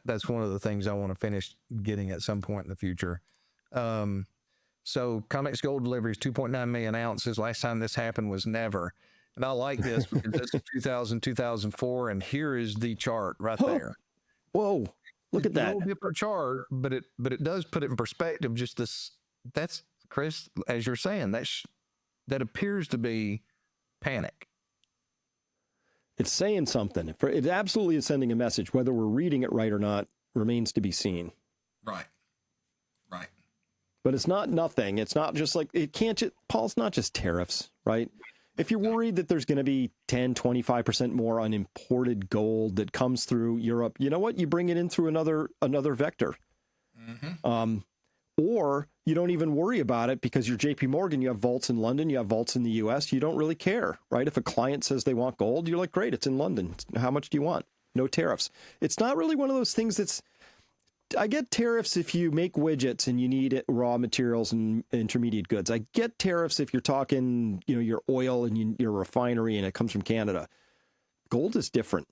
that's one of the things I want to finish getting at some point in the future. So COMEX gold deliveries, 2.9 million ounces. Last time this happened was never. And I like this because that's 2000, 2004. And here is the chart right there. Whoa. Look at that. A little different chart, but it does put it in perspective. Just this, that's, Chris, as you're saying, that appears to be panic. It's saying something. It absolutely is sending a message. Whether we're reading it right or not remains to be seen. Right. But it's not nothing. It's not just like, it can't just, Paul, it's not just tariffs, right? If you're worried that there's going to be 10, 25% more on imported gold that comes through Europe, you know what? You bring it in through another vector. Mm-hmm. Or you don't even worry about it because you're JP Morgan, you have vaults in London, you have vaults in the US, you don't really care, right? If a client says they want gold, you're like, great, it's in London. How much do you want? No tariffs. It's not really one of those things that's, I get tariffs if you make widgets and you need raw materials and intermediate goods. I get tariffs if you're talking, your oil and your refinery and it comes from Canada. Gold is different,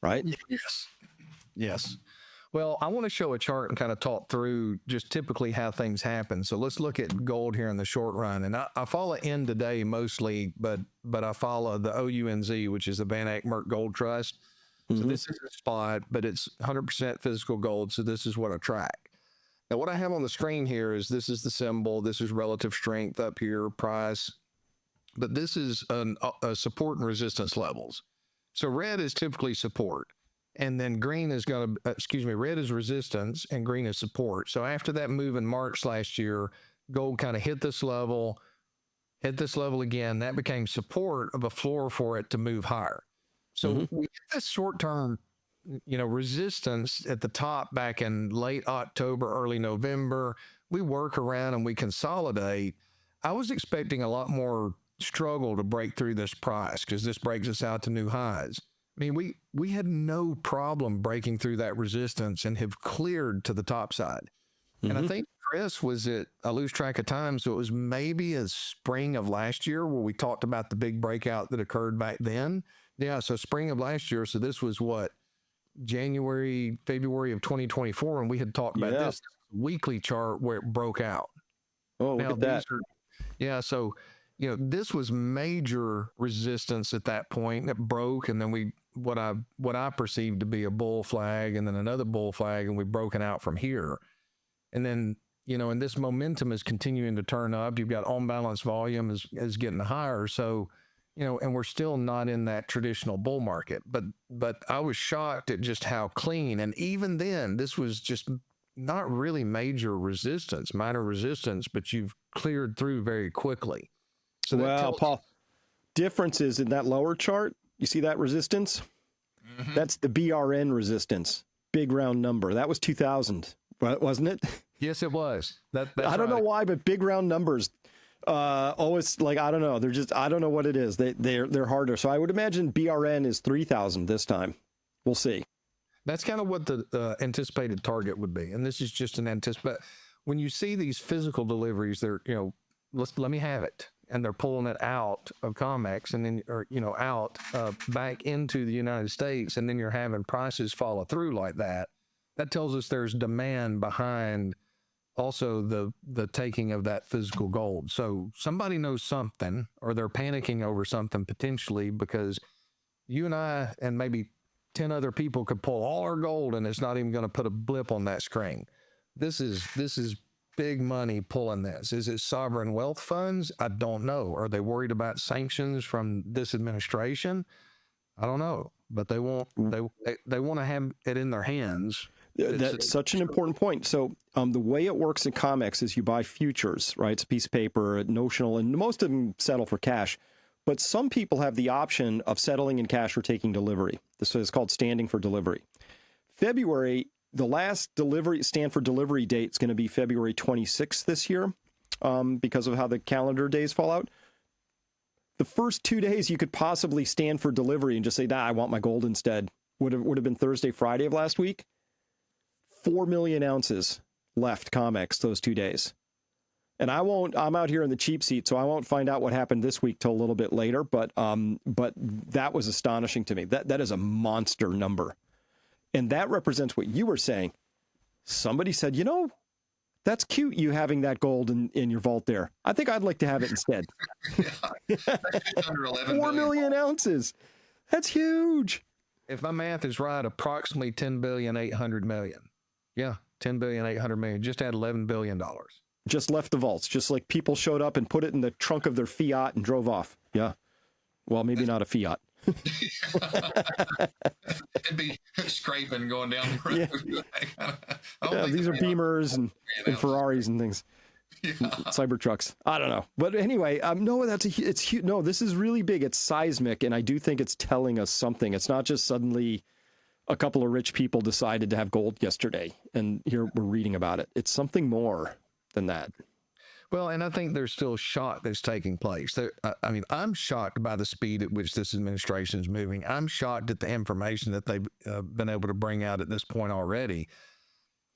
right? Yes. Well, I want to show a chart and kind of talk through just typically how things happen. So let's look at gold here in the short run. And I follow end today mostly, but I follow the OUNZ, which is the Van Eck Merck Gold Trust. So this is a spot, but it's 100% physical gold. So this is what I track. Now, what I have on the screen here is this is the symbol. This is relative strength up here, price. But this is a support and resistance levels. So red is typically support. And then green is red is resistance and green is support. So after that move in March last year, gold kind of hit this level again. That became support of a floor for it to move higher. So we get this short-term, resistance at the top back in late October, early November. We work around and we consolidate. I was expecting a lot more struggle to break through this price because this breaks us out to new highs. I mean, we had no problem breaking through that resistance and have cleared to the top side. And I think, Chris, I lose track of time, so it was maybe a spring of last year where we talked about the big breakout that occurred back then. Yeah, so spring of last year. So this was January, February of 2024, and we had talked about this weekly chart where it broke out. Oh, look at that. So, this was major resistance at that point that broke, and then what I perceived to be a bull flag, and then another bull flag, and we've broken out from here. And then, and this momentum is continuing to turn up. You've got on balance volume is getting higher. So, and we're still not in that traditional bull market, but I was shocked at just how clean. And even then, this was just not really minor resistance, but you've cleared through very quickly. So well, Paul, difference is in that lower chart, you see that resistance? Mm-hmm. That's the BRN resistance, big round number. That was 2000, wasn't it? Yes, it was. That's I don't know why, but big round numbers always, like, I don't know. They're just, I don't know what it is. They're harder. So I would imagine BRN is 3000 this time. We'll see. That's kind of what the anticipated target would be. And this is just an anticipate. When you see these physical deliveries, they're, let me have it. And they're pulling it out of COMEX and then, out back into the United States. And then you're having prices follow through like that. That tells us there's demand behind also the taking of that physical gold. So somebody knows something, or they're panicking over something potentially, because you and I and maybe 10 other people could pull all our gold and it's not even going to put a blip on that screen. This is big money pulling this. Is it sovereign wealth funds? I don't know. Are they worried about sanctions from this administration? I don't know, but they want to have it in their hands. That's such an important point. So the way it works in COMEX is you buy futures, right? It's a piece of paper, notional, and most of them settle for cash. But some people have the option of settling in cash or taking delivery. This is called standing for delivery. February, the last stand for delivery date is going to be February 26th this year because of how the calendar days fall out. The first 2 days you could possibly stand for delivery and just say, I want my gold instead. Would have been Thursday, Friday of last week. 4 million ounces left COMEX those 2 days. And I'm out here in the cheap seat, so I won't find out what happened this week till a little bit later. But that was astonishing to me. That is a monster number. And that represents what you were saying. Somebody said, that's cute, you having that gold in your vault there. I think I'd like to have it instead. Under 11 4 million ounces. That's huge. If my math is right, approximately 10,800,000,000. Yeah, 10,800,000,000. Just had $11 billion. Just left the vaults, just like people showed up and put it in the trunk of their Fiat and drove off. Yeah. Well, maybe not a Fiat. It'd be scraping going down the road. Yeah, these are Beamers and Ferraris and things. Yeah. Cybertrucks. I don't know. But anyway, no, it's huge. No, this is really big. It's seismic. And I do think it's telling us something. It's not just suddenly a couple of rich people decided to have gold yesterday and here we're reading about it. It's something more than that. Well, and I think there's still shock that's taking place. I'm shocked by the speed at which this administration is moving. I'm shocked at the information that they've been able to bring out at this point already.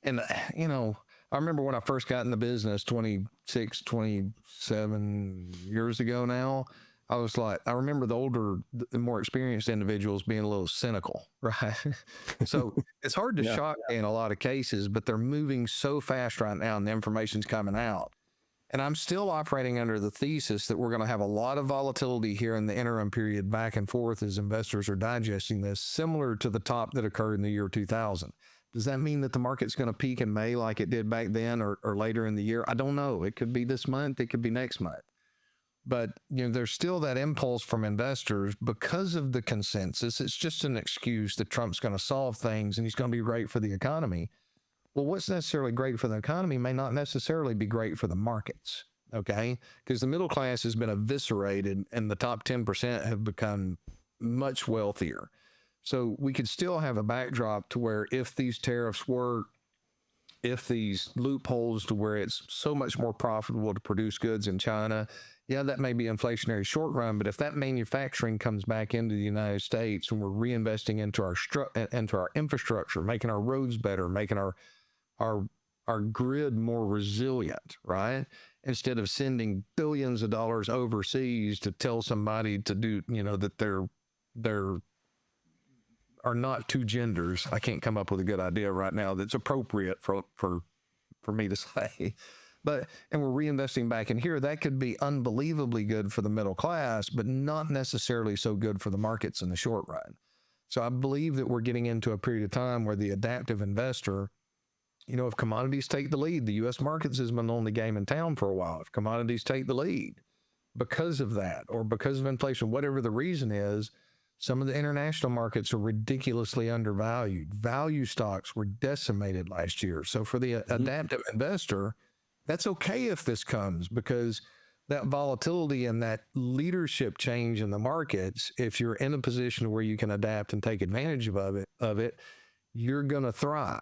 And, I remember when I first got in the business 26, 27 years ago now, I was like, I remember the more experienced individuals being a little cynical, right? So it's hard to shock in a lot of cases, but they're moving so fast right now and the information's coming out. And I'm still operating under the thesis that we're going to have a lot of volatility here in the interim period back and forth as investors are digesting this, similar to the top that occurred in the year 2000. Does that mean that the market's going to peak in May like it did back then or later in the year? I don't know. It could be this month. It could be next month. But, there's still that impulse from investors because of the consensus. It's just an excuse that Trump's going to solve things and he's going to be great for the economy. Well, what's necessarily great for the economy may not necessarily be great for the markets, okay? Because the middle class has been eviscerated and the top 10% have become much wealthier. So we could still have a backdrop to where if these tariffs work, if these loopholes to where it's so much more profitable to produce goods in China, that may be inflationary short run, but if that manufacturing comes back into the United States and we're reinvesting into our infrastructure, making our roads better, making our grid more resilient, right? Instead of sending billions of dollars overseas to tell somebody to do, that there are not two genders. I can't come up with a good idea right now that's appropriate for me to say. And we're reinvesting back in here. That could be unbelievably good for the middle class, but not necessarily so good for the markets in the short run. So I believe that we're getting into a period of time where the adaptive investor, if commodities take the lead, the U.S. markets has been the only game in town for a while. If commodities take the lead because of that or because of inflation, whatever the reason is, some of the international markets are ridiculously undervalued. Value stocks were decimated last year. So for the adaptive investor, that's okay if this comes because that volatility and that leadership change in the markets, if you're in a position where you can adapt and take advantage of it, you're going to thrive.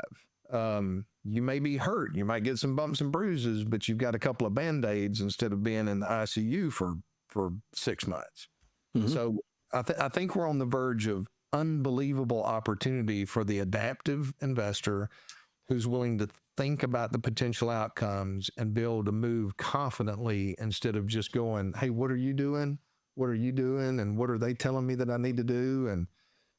You may be hurt. You might get some bumps and bruises, but you've got a couple of Band-Aids instead of being in the ICU for 6 months. Mm-hmm. So I think we're on the verge of unbelievable opportunity for the adaptive investor who's willing to think about the potential outcomes and be able to move confidently instead of just going, hey, what are you doing? What are you doing? And what are they telling me that I need to do? And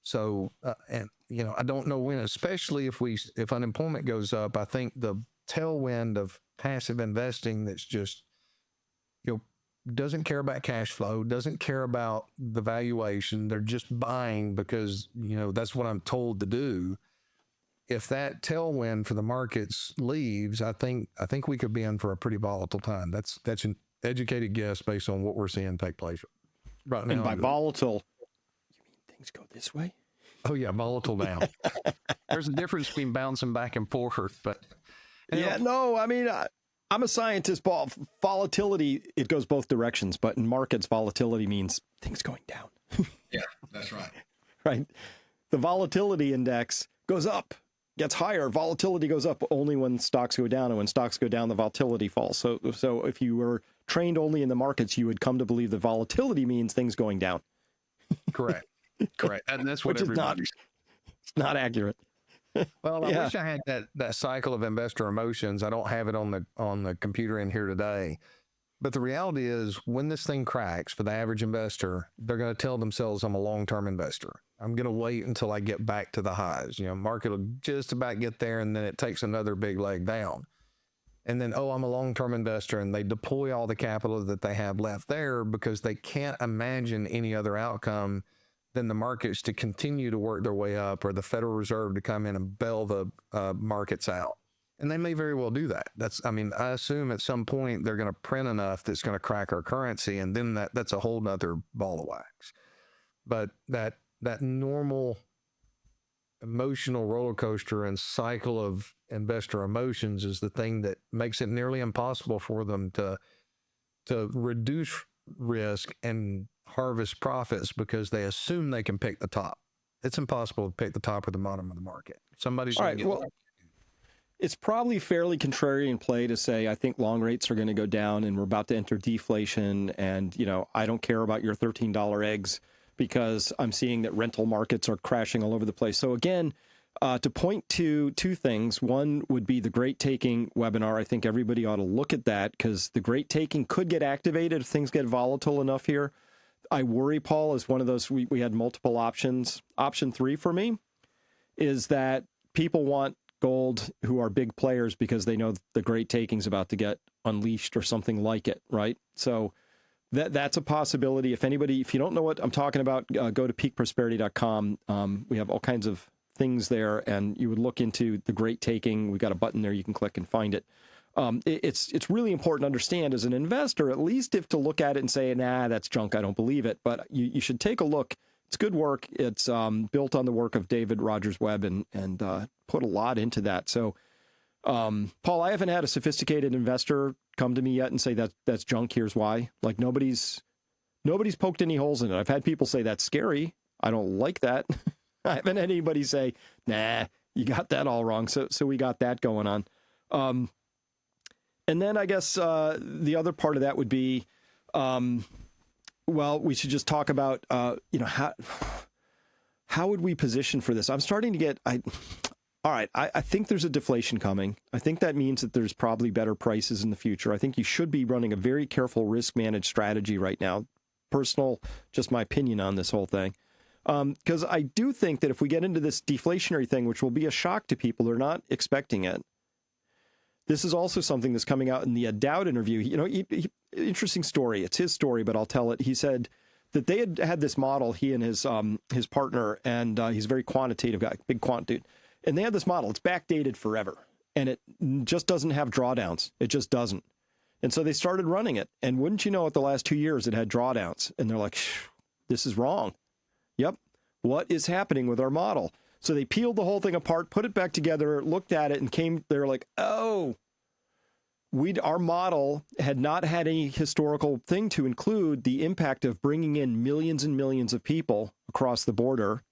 so, I don't know when, especially if unemployment goes up, I think the tailwind of passive investing that's just, doesn't care about cash flow, doesn't care about the valuation. They're just buying because, that's what I'm told to do. If that tailwind for the markets leaves, I think we could be in for a pretty volatile time. That's an educated guess based on what we're seeing take place right now. And by volatile, you mean things go this way? Oh yeah, volatile down. There's a difference between bouncing back and forth, but I'm a scientist. Volatility, it goes both directions, but in markets, volatility means things going down. Yeah, that's right. Right. The volatility index goes up, gets higher. Volatility goes up only when stocks go down, and when stocks go down, the volatility falls. So if you were trained only in the markets, you would come to believe that volatility means things going down. Correct. And that's what it's not accurate. Well, I wish I had that cycle of investor emotions. I don't have it on the computer in here today. But the reality is, when this thing cracks for the average investor, they're going to tell themselves, I'm a long-term investor. I'm going to wait until I get back to the highs. Market will just about get there, and then it takes another big leg down. And then, I'm a long-term investor, and they deploy all the capital that they have left there because they can't imagine any other outcome than the markets to continue to work their way up, or the Federal Reserve to come in and bail the markets out. And they may very well do that. I assume at some point they're going to print enough that's going to crack our currency, and then that's a whole nother ball of wax. But that normal emotional roller coaster and cycle of investor emotions is the thing that makes it nearly impossible for them to reduce risk and harvest profits, because they assume they can pick the top. It's impossible to pick the top or the bottom of the market. Somebody's going to get it's probably fairly contrarian play to say, I think long rates are going to go down and we're about to enter deflation. And, I don't care about your $13 eggs because I'm seeing that rental markets are crashing all over the place. So again, to point to two things. One would be the Great Taking webinar. I think everybody ought to look at that, because the Great Taking could get activated if things get volatile enough here. I worry, Paul, is one of those, we had multiple options. Option 3 for me is that people want gold who are big players because they know the Great Taking's about to get unleashed or something like it, right? So that's a possibility. If you don't know what I'm talking about, go to peakprosperity.com. We have all kinds of things there, and you would look into the Great Taking. We've got a button there you can click and find it. It's really important to understand as an investor, at least if to look at it and say, nah, that's junk, I don't believe it. But you should take a look. It's good work. It's built on the work of David Rogers Webb and put a lot into that. So, Paul, I haven't had a sophisticated investor come to me yet and say that's junk. Here's why. Like nobody's poked any holes in it. I've had people say that's scary. I don't like that. I haven't had anybody say, nah, you got that all wrong. So we got that going on. And then I guess the other part of that would be, we should just talk about, how would we position for this? I'm starting to get, I think there's a deflation coming. I think that means that there's probably better prices in the future. I think you should be running a very careful risk managed strategy right now. Personal, just my opinion on this whole thing. Because I do think that if we get into this deflationary thing, which will be a shock to people, they're not expecting it. This is also something that's coming out in the Dowd interview. Interesting story. It's his story, but I'll tell it. He said that they had this model, he and his partner, and he's a very quantitative guy, big quant dude. And they had this model. It's backdated forever, and it just doesn't have drawdowns. It just doesn't. And so they started running it. And wouldn't you know it, the last 2 years it had drawdowns. And they're like, this is wrong. Yep. What is happening with our model? So they peeled the whole thing apart, put it back together, looked at it, and they're like, oh, our model had not had any historical thing to include the impact of bringing in millions and millions of people across the border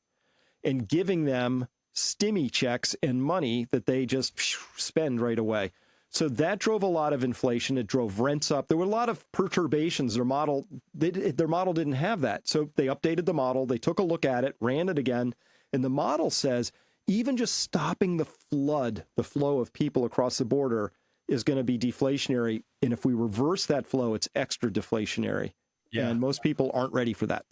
and giving them stimmy checks and money that they just spend right away. So that drove a lot of inflation. It drove rents up. There were a lot of perturbations. Their model didn't have that. So they updated the model. They took a look at it, ran it again. And the model says even just stopping the flow of people across the border is going to be deflationary. And if we reverse that flow, it's extra deflationary. Yeah. And most people aren't ready for that.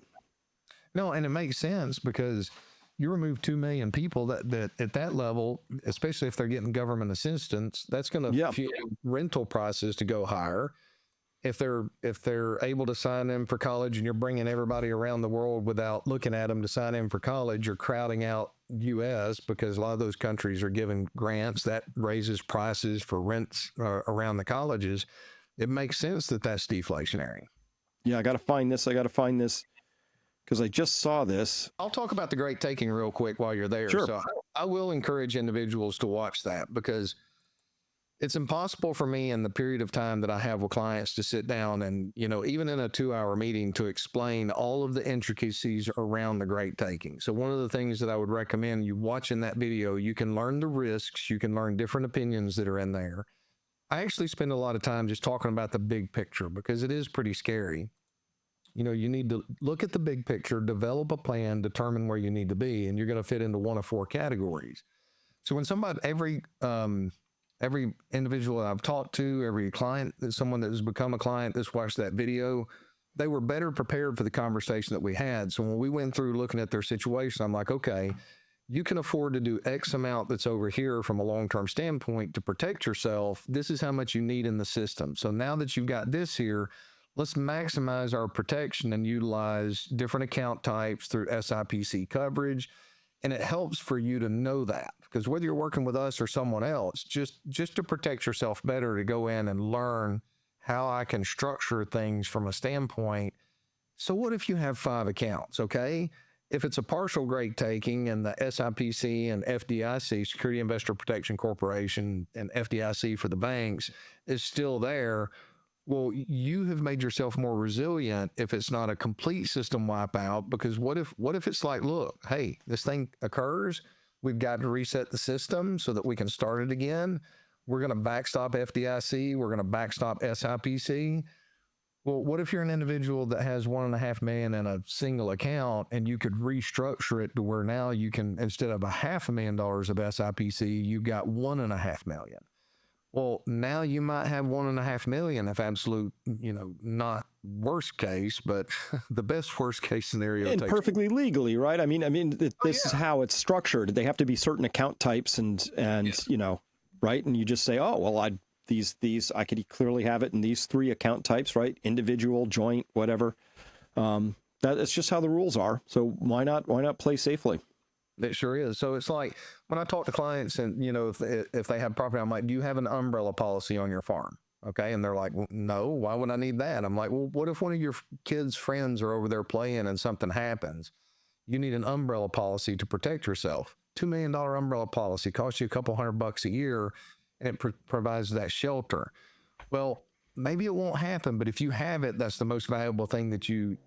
No, and it makes sense because you remove 2 million people that at that level, especially if they're getting government assistance, that's going to fuel rental prices to go higher. If they're able to sign in for college and you're bringing everybody around the world without looking at them to sign in for college, you're crowding out U.S. because a lot of those countries are giving grants that raises prices for rents around the colleges. It makes sense that that's deflationary. Yeah, I got to find this because I just saw this. I'll talk about the Great Taking real quick while you're there. Sure. So I will encourage individuals to watch that because it's impossible for me in the period of time that I have with clients to sit down and, even in a 2-hour meeting to explain all of the intricacies around the Great Taking. So one of the things that I would recommend you watching that video, you can learn the risks, you can learn different opinions that are in there. I actually spend a lot of time just talking about the big picture because it is pretty scary. You need to look at the big picture, develop a plan, determine where you need to be, and you're going to fit into one of 4 categories. So when every individual that I've talked to, every client, someone that has become a client that's watched that video, they were better prepared for the conversation that we had. So when we went through looking at their situation, I'm like, okay, you can afford to do X amount that's over here from a long-term standpoint to protect yourself. This is how much you need in the system. So now that you've got this here, let's maximize our protection and utilize different account types through SIPC coverage. And it helps for you to know that because whether you're working with us or someone else, just to protect yourself better, to go in and learn how I can structure things from a standpoint. So what if you have 5 accounts, okay? If it's a partial Great Taking and the SIPC and FDIC, Security Investor Protection Corporation, and FDIC for the banks is still there, well, you have made yourself more resilient if it's not a complete system wipeout, because what if it's like, look, hey, this thing occurs, we've got to reset the system so that we can start it again. We're going to backstop FDIC. We're going to backstop SIPC. Well, what if you're an individual that has $1.5 million in a single account and you could restructure it to where now you can, instead of $500,000 of SIPC, you've got $1.5 million. Well, now you might have $1.5 million if absolute, not worst case, but the best worst case scenario. And perfectly legally, right? I mean, this is how it's structured. They have to be certain account types and right? And you just say, oh, well, these I could clearly have it in these 3 account types, right? Individual, joint, whatever. That's just how the rules are. So why not play safely? It sure is. So it's like when I talk to clients and, if they have property, I'm like, do you have an umbrella policy on your farm? Okay. And they're like, well, no, why would I need that? I'm like, well, what if one of your kids' friends are over there playing and something happens? You need an umbrella policy to protect yourself. $2 million umbrella policy costs you a couple $100 a year, and it provides that shelter. Well, maybe it won't happen, but if you have it, that's the most valuable thing that you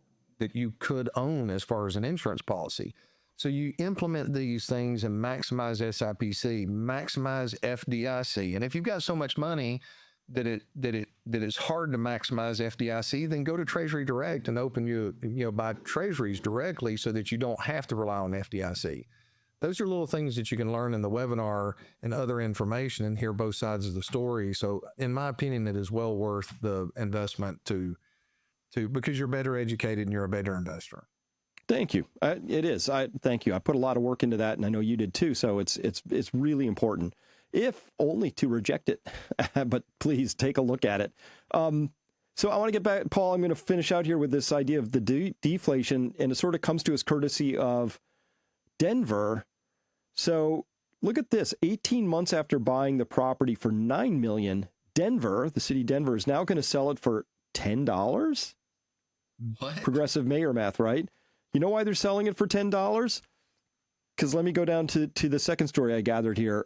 could own as far as an insurance policy. So you implement these things and maximize SIPC, maximize FDIC. And if you've got so much money that it's hard to maximize FDIC, then go to Treasury Direct and buy treasuries directly so that you don't have to rely on FDIC. Those are little things that you can learn in the webinar and other information and hear both sides of the story. So in my opinion, it is well worth the investment to because you're better educated and you're a better investor. Thank you. It is. Thank you. I put a lot of work into that, and I know you did too. So it's really important, if only to reject it. But please take a look at it. So I want to get back, Paul. I'm going to finish out here with this idea of the deflation, and it sort of comes to us courtesy of Denver. So look at this. 18 months after buying the property for $9 million, Denver, the city of Denver, is now going to sell it for $10. What? Progressive mayor math, right? You know why they're selling it for $10? Because let me go down to the second story I gathered here.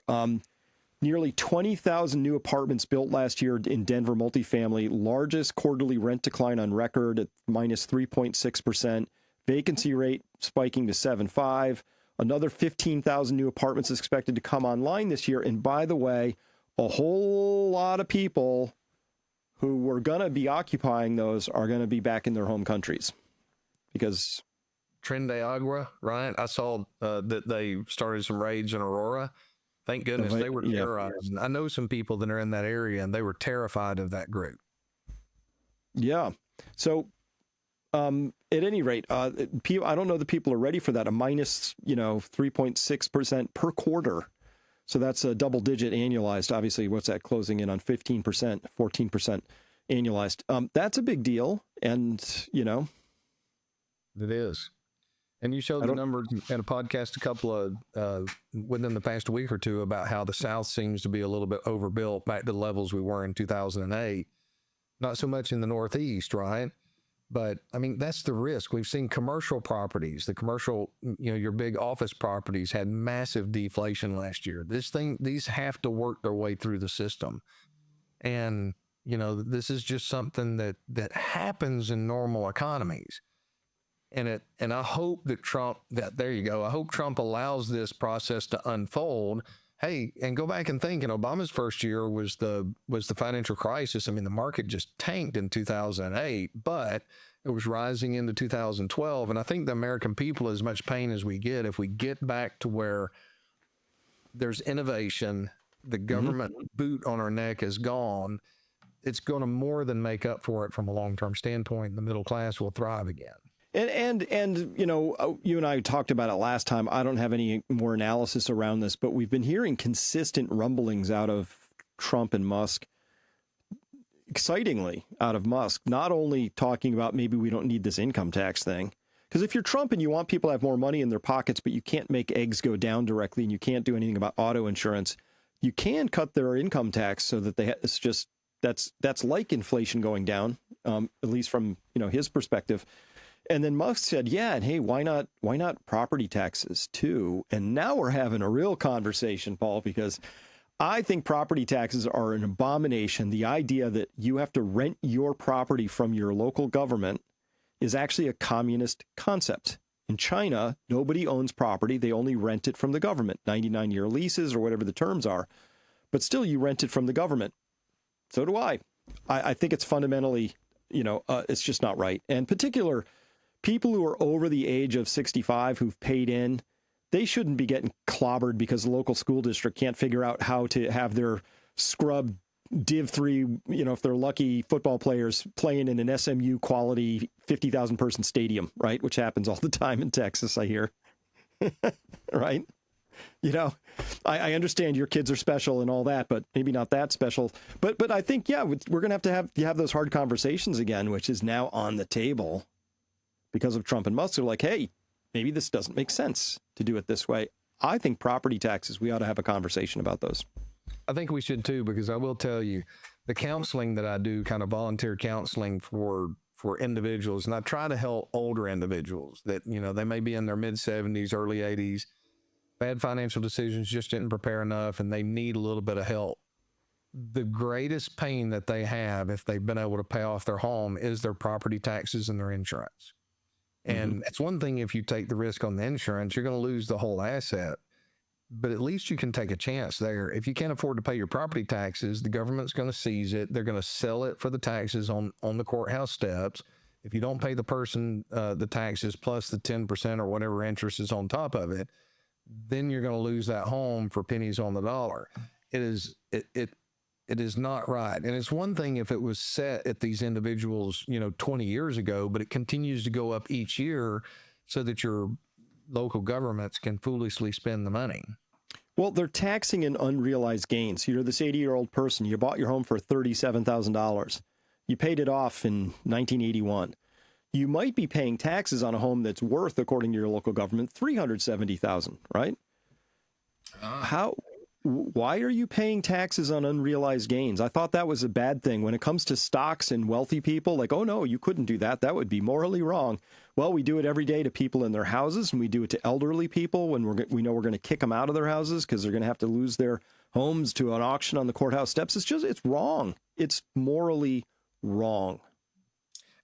Nearly 20,000 new apartments built last year in Denver multifamily, largest quarterly rent decline on record at minus 3.6%. Vacancy rate spiking to 7.5. Another 15,000 new apartments expected to come online this year. And by the way, a whole lot of people who were going to be occupying those are going to be back in their home countries because Tren de Agua, right? I saw that they started some raids in Aurora. Thank goodness they were terrorized. I know some people that are in that area, and they were terrified of that group. Yeah. So, at any rate, people, I don't know that people are ready for that. A minus, 3.6% per quarter. So that's a double digit annualized. Obviously, what's that closing in on 15%, 14% annualized? That's a big deal. And, It is. And you showed the numbers in a podcast a couple of within the past week or two about how the South seems to be a little bit overbuilt back to the levels we were in 2008. Not so much in the Northeast, right? But I mean, that's the risk. We've seen commercial properties, the commercial, your big office properties had massive deflation last year. These have to work their way through the system. And, this is just something that happens in normal economies. And I hope that there you go. I hope Trump allows this process to unfold. Hey, and go back and think, Obama's first year was the financial crisis. I mean, the market just tanked in 2008, but it was rising into 2012. And I think the American people, as much pain as we get, if we get back to where there's innovation, the government boot on our neck is gone, it's going to more than make up for it from a long-term standpoint. The middle class will thrive again. And you and I talked about it last time. I don't have any more analysis around this, but we've been hearing consistent rumblings out of Trump and Musk, excitingly out of Musk, not only talking about maybe we don't need this income tax thing. Because if you're Trump and you want people to have more money in their pockets, but you can't make eggs go down directly and you can't do anything about auto insurance, you can cut their income tax so that that's like inflation going down, at least from his perspective. And then Musk said, yeah, and hey, why not property taxes too? And now we're having a real conversation, Paul, because I think property taxes are an abomination. The idea that you have to rent your property from your local government is actually a communist concept. In China, nobody owns property. They only rent it from the government, 99-year leases or whatever the terms are. But still, you rent it from the government. So do I. I think it's fundamentally, it's just not right. And particular people who are over the age of 65 who've paid in, they shouldn't be getting clobbered because the local school district can't figure out how to have their scrub Div 3, if they're lucky, football players playing in an SMU quality 50,000 person stadium, right? Which happens all the time in Texas, I hear. Right? I understand your kids are special and all that, but maybe not that special. But I think, yeah, we're going to have those hard conversations again, which is now on the table because of Trump and Musk. They're like, hey, maybe this doesn't make sense to do it this way. I think property taxes, we ought to have a conversation about those. I think we should too, because I will tell you, the counseling that I do, kind of volunteer counseling for individuals, and I try to help older individuals that, they may be in their mid 70s, early 80s, bad financial decisions, just didn't prepare enough, and they need a little bit of help. The greatest pain that they have if they've been able to pay off their home is their property taxes and their insurance. And it's one thing if you take the risk on the insurance, you're going to lose the whole asset. But at least you can take a chance there. If you can't afford to pay your property taxes, the government's going to seize it. They're going to sell it for the taxes on the courthouse steps. If you don't pay the person the taxes plus the 10% or whatever interest is on top of it, then you're going to lose that home for pennies on the dollar. It is not right. And it's one thing if it was set at these individuals, 20 years ago, but it continues to go up each year so that your local governments can foolishly spend the money. Well, they're taxing an unrealized gains. You're this 80-year-old person. You bought your home for $37,000. You paid it off in 1981. You might be paying taxes on a home that's worth, according to your local government, $370,000, right? Why are you paying taxes on unrealized gains? I thought that was a bad thing. When it comes to stocks and wealthy people, like, oh, no, you couldn't do that. That would be morally wrong. Well, we do it every day to people in their houses, and we do it to elderly people when we know we're going to kick them out of their houses because they're going to have to lose their homes to an auction on the courthouse steps. It's wrong. It's morally wrong.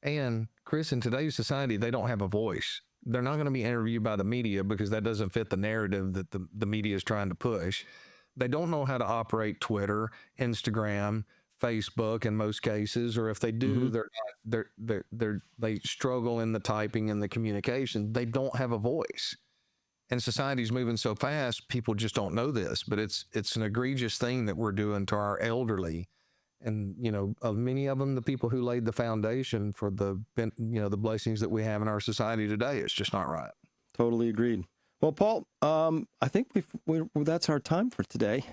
And Chris, in today's society, they don't have a voice. They're not going to be interviewed by the media because that doesn't fit the narrative that the media is trying to push. They don't know how to operate Twitter, Instagram, Facebook in most cases, or if they do, they struggle in the typing and the communication. They don't have a voice. And society's moving so fast, people just don't know this, but it's an egregious thing that we're doing to our elderly. And, many of them, the people who laid the foundation for the blessings that we have in our society today, it's just not right. Totally agreed. Well, Paul, I think that's our time for today.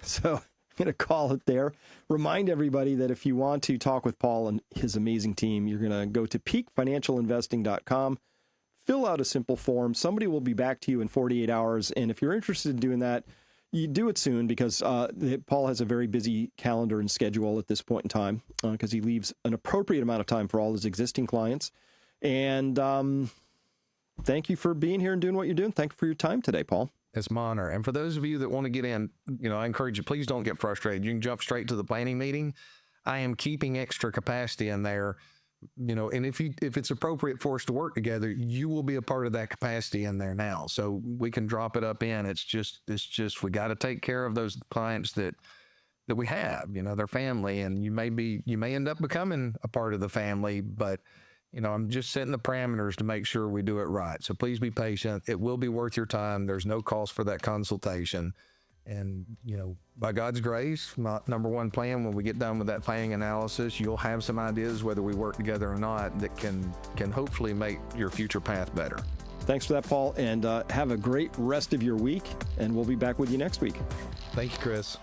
So I'm going to call it there. Remind everybody that if you want to talk with Paul and his amazing team, you're going to go to peakfinancialinvesting.com, fill out a simple form. Somebody will be back to you in 48 hours. And if you're interested in doing that, you do it soon because Paul has a very busy calendar and schedule at this point in time because he leaves an appropriate amount of time for all his existing clients. And thank you for being here and doing what you're doing. Thank you for your time today, Paul. It's my honor. And for those of you that want to get in, I encourage you, please don't get frustrated. You can jump straight to the planning meeting. I am keeping extra capacity in there. And if it's appropriate for us to work together, you will be a part of that capacity in there now. So we can drop it up in. It's just we got to take care of those clients that we have, their family, and you may end up becoming a part of the family, but I'm just setting the parameters to make sure we do it right. So please be patient. It will be worth your time. There's no cost for that consultation. And, by God's grace, my number one plan when we get done with that planning analysis, you'll have some ideas whether we work together or not that can hopefully make your future path better. Thanks for that, Paul, and have a great rest of your week, and we'll be back with you next week. Thank you, Chris.